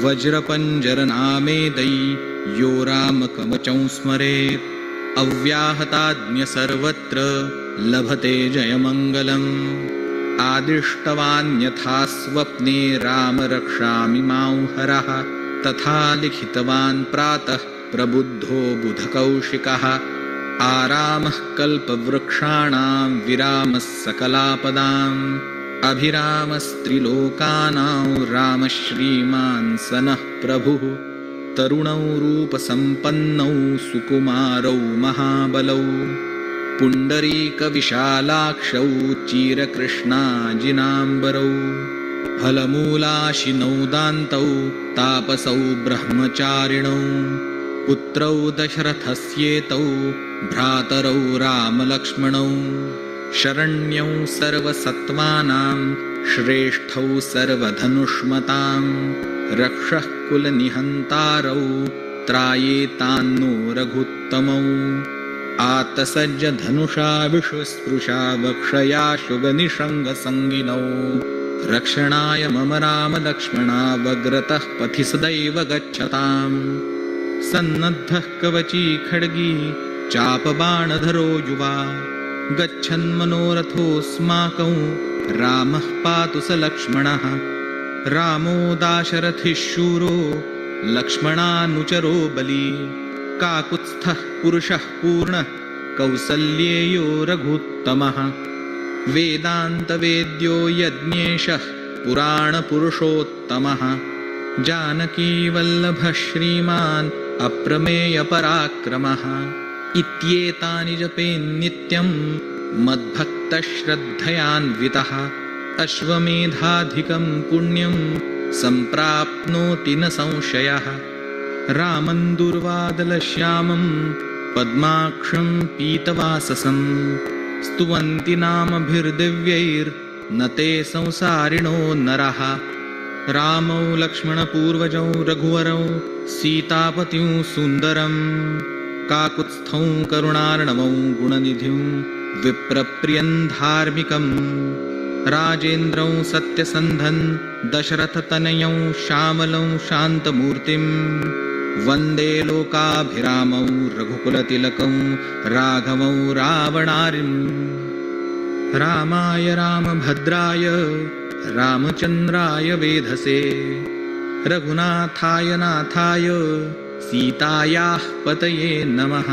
वज्रपञ्जरनामेदै यो रामकवचं स्मरेत् अव्याहताज्ञ सर्वत्र लभते जयमङ्गलम् आदिष्टवान् यथा स्वप्ने राम रक्षामि मां हरः तथा लिखितवान् प्रातः प्रबुद्धो बुधकौशिकः आरामः कल्पवृक्षाणां विरामः सकलापदाम् अभिरामस्त्रिलोकानां रामः श्रीमान् सनः प्रभुः तरुणौ रूपसम्पन्नौ सुकुमारौ महाबलौ पुण्डरीकविशालाक्षौ चिरकृष्णाजिनाम्बरौ फलमूलाशिनौ दान्तौ तापसौ ब्रह्मचारिणौ पुत्रौ दशरथस्येतौ भ्रातरौ रामलक्ष्मणौ शरण्यौ सर्वसत्त्वानां श्रेष्ठौ सर्वधनुष्मतां रक्षः कुलनिहन्तारौ त्रायेतान्नो रघुत्तमौ आतसज्ज धनुषा विश्वस्पृशा वक्षया शुगनिषङ्गसङ्गिनौ रक्षणाय मम रामलक्ष्मणावग्रतः पथि सदैव गच्छताम् सन्नद्धः कवची खड्गी चापबाणधरो युवा गच्छन्मनोरथोऽस्माकं रामः पातु स लक्ष्मणः रामो दाशरथिः शूरो लक्ष्मणानुचरो बली काकुत्स्थः पुरुषः पूर्णः कौसल्येयो रघुत्तमः वेदान्तवेद्यो यज्ञेशः पुराणपुरुषोत्तमः जानकीवल्लभः श्रीमान् अप्रमेयपराक्रमः इत्येतानि जपेन्नित्यं मद्भक्तश्रद्धयान्वितः अश्वमेधाधिकं पुण्यं सम्प्राप्नोति न संशयः। रामं दुर्वादलश्यामं पद्माक्षं पीतवाससं स्तुवन्ति नामभिर्दिव्यैर्न ते संसारिणो नरः। रामौ लक्ष्मणपूर्वजौ रघुवरौ सीतापतिं सुन्दरं काकुत्स्थौ करुणार्णवौ गुणनिधिं विप्रप्रियं धार्मिकम् राजेन्द्रौ सत्यसन्धं दशरथतनयौ श्यामलौ शान्तमूर्तिं वन्दे लोकाभिरामौ रघुकुलतिलकौ राघवौ रावणारिम्। रामाय रामभद्राय रामचन्द्राय वेधसे रघुनाथाय नाथाय सीतायाः पतये नमः।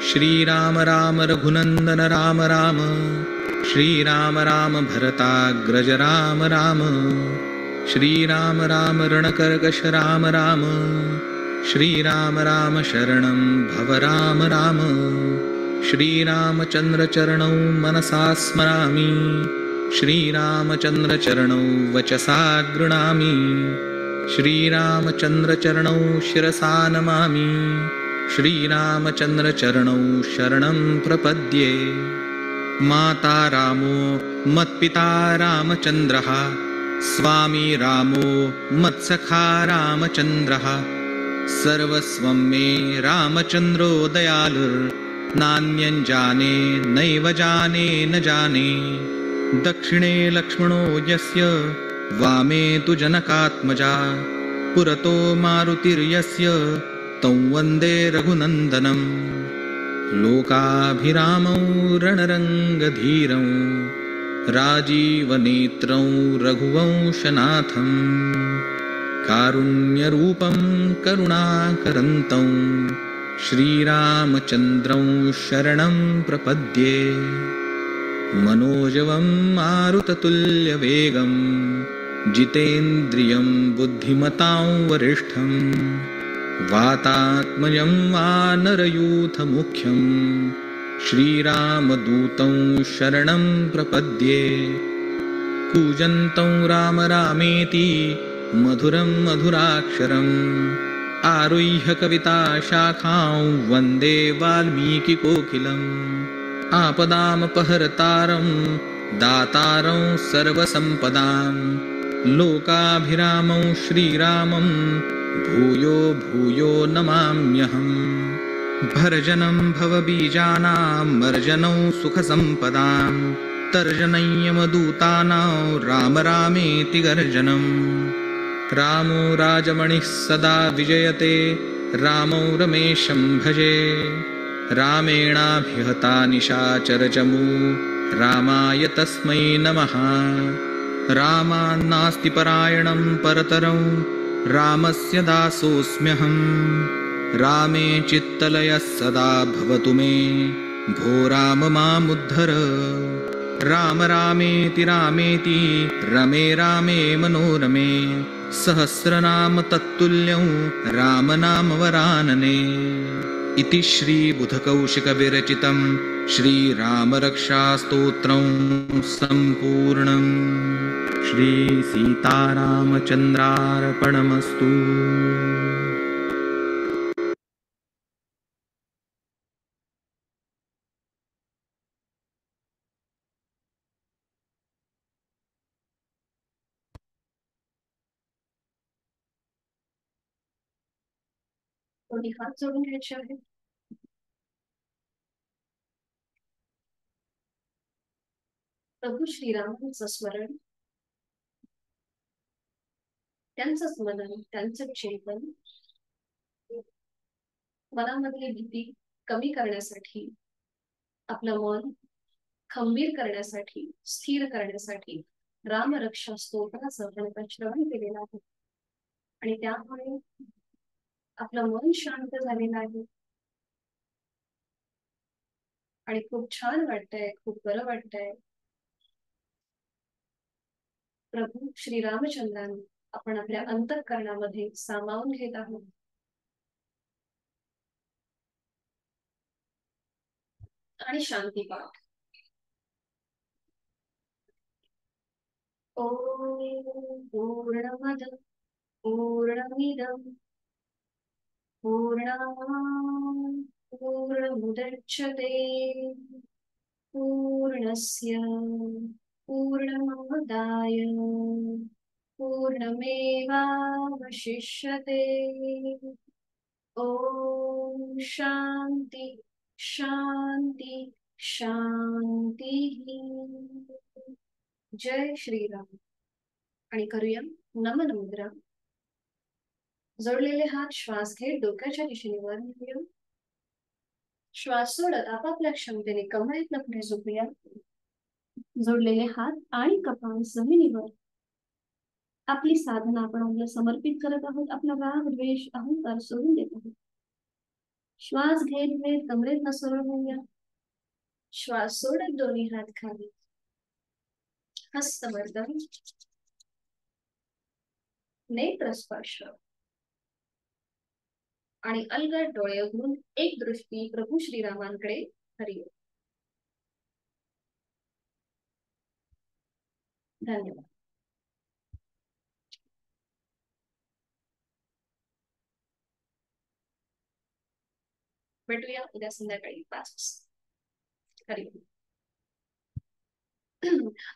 श्रीराम राम रघुनन्दन राम राम श्रीराम राम भरताग्रज राम राम श्रीराम राम रणकर्कश राम राम श्रीराम राम शरणं भव राम राम। श्रीरामचन्द्रचरणौ मनसा स्मरामि श्रीरामचन्द्रचरणौ वचसा गृह्णामि श्रीरामचन्द्रचरणौ शिरसा नमामि श्रीरामचन्द्रचरणौ शरणं प्रपद्ये। माता रामो मत्पिता रामचन्द्रः स्वामी रामो मत्सखा रामचन्द्रः सर्वस्वं मे रामचन्द्रो दयालुर्नान्यं जाने नैव जाने न जाने। दक्षिणे लक्ष्मणो यस्य वामे तु जनकात्मजा पुरतो मारुतिर्यस्य तं वन्दे रघुनन्दनम्। लोकाभिरामौ रणरङ्गधीरौ राजीवनेत्रौ रघुवंशनाथं कारुण्यरूपं करुणाकरन्तं श्रीरामचन्द्रं शरणं प्रपद्ये। मनोजवं मारुततुल्यवेगं जितेन्द्रियं बुद्धिमतां वरिष्ठं वातात्मजं वानरयूथमुख्यं श्रीरामदूतं शरणं प्रपद्ये। कूजन्तं राम रामेति मधुरं मधुराक्षरम् आरुह्य कविताशाखां वन्दे वाल्मीकिकोकिलम्। आपदामपहर्तारं दातारं सर्वसम्पदां लोकाभिरामं श्रीरामं भूयो भूयो नमाम्यहम्। भर्जनं भवबीजानां मर्जनं सुखसम्पदां तर्जनयमदूतानां राम रामेति गर्जनम्। रामो राजमणिः सदा विजयते रामौ रमेशं भजे रामेणाभिहता निशाचरचमू रामाय तस्मै नमः। रामान्नास्ति परायणं परतरं रामस्य दासोऽस्म्यहम्। रामे चित्तलयः सदा भवतु मे भो राम मामुद्धर। राम रामेति रामेति रमे रामे मनोरमे सहस्रनाम तत्तुल्यं रामनामवरानने। इति श्रीबुधकौशिकविरचितं श्रीरामरक्षास्तोत्रं सम्पूर्णम्। श्रीसीतारामचन्द्रार्पणमस्तु। कोणी हात जोडून घ्यायचे आहे. प्रभू श्रीरामांचं स्मरण, त्यांचं स्मरण, त्यांचं चिंतन मनामधली भीती कमी करण्यासाठी, आपलं मन खंबीर करण्यासाठी, स्थिर करण्यासाठी रामरक्षा स्तोत्राचं आपण श्रवण केलेलं आहे आणि त्यामुळे आपलं मन शांत झालेलं आहे आणि खूप छान वाटतंय, खूप बरं वाटतंय. प्रभू श्रीरामचंद्रांनी आपण आपल्या अंतःकरणामध्ये सामावून घेत आहोत. आणि शांती पाठ. ॐ पूर्णमद पूर्णमिदं पूर्णात् पूर्णमुदच्यते पूर्णस्य पूर्णमादाय पूर्णमेवावशिष्यते। ॐ शान्ति शान्ति शान्तिः। जय श्रीराम. आणि करूया नमन मुद्रा. जोडलेले हात श्वास घेत डोक्याच्या दिशेने वर नेऊया. श्वास सोडत आपापल्या क्षमतेने कमरेत पुढे झोपूया. जोडलेले हात आणि कपाळ जमिनीवर. आपली साधना आपण आपल्याला समर्पित करत आहोत. आपला राग द्वेष अहंकार सोडून देत आहोत. श्वास घेत घेत कमरेत सरळ होऊया. श्वास सोडत दोन्ही हात खाली. हस्तवर्धन. नेत्र स्पर्श आणि अलगद डोळे उघडून एक दृष्टी प्रभू श्रीरामांकडे हरी. धन्यवाद. भेटूया उद्या संध्याकाळी 5 वाजता. हरी.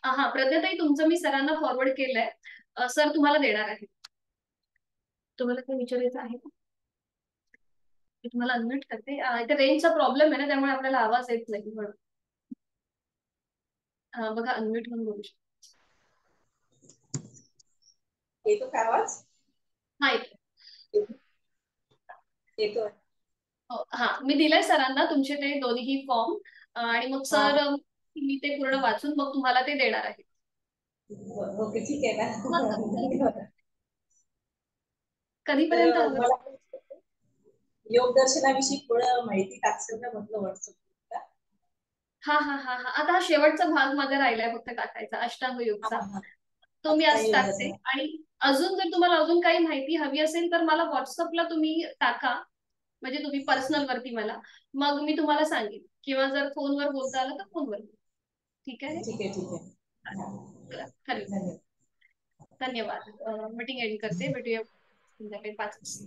हा प्रज्ञाताई, तुमचं मी सरांना फॉरवर्ड केलंय. सर तुम्हाला देणार आहे. तुम्हाला काही विचारायचं आहे का? मी तुम्हाला अनम्यूट करते. इथे रेंजचा प्रॉब्लेम आहे ना, त्यामुळे आपल्याला आवाज येत नाही म्हणून. बघा अनम्यूट म्हणून बोलू शकतो. येतो का आवाज? हा येतो. येतो. हा मी दिलंय सरांना तुमचे ते दोन्ही फॉर्म. आणि मग सर मी ते पूर्ण वाचून मग तुम्हाला ते देणार आहे. ओके ठीक आहे ना. कधीपर्यंत हवं? मला योग दर्शनाविषयी थोडं माहिती टाकशील का म्हटलं व्हॉट्सअप. हा हा हा हा आता हा शेवटचा भाग माझा राहिलाय फक्त टाकायचा, अष्टांग योगचा. तो मी आज टाकते. आणि अजून जर तुम्हाला अजून काही माहिती हवी असेल तर मला व्हॉट्सअपला तुम्ही टाका, म्हणजे तुम्ही पर्सनल वरती मला, मग मी तुम्हाला सांगेन. किंवा जर फोनवर बोलता आलं तर फोनवर. ठीक आहे. ठीक आहे ठीक आहे. धन्यवाद. मीटिंग एंड करते. भेटूया संध्याकाळी 5 वाजता.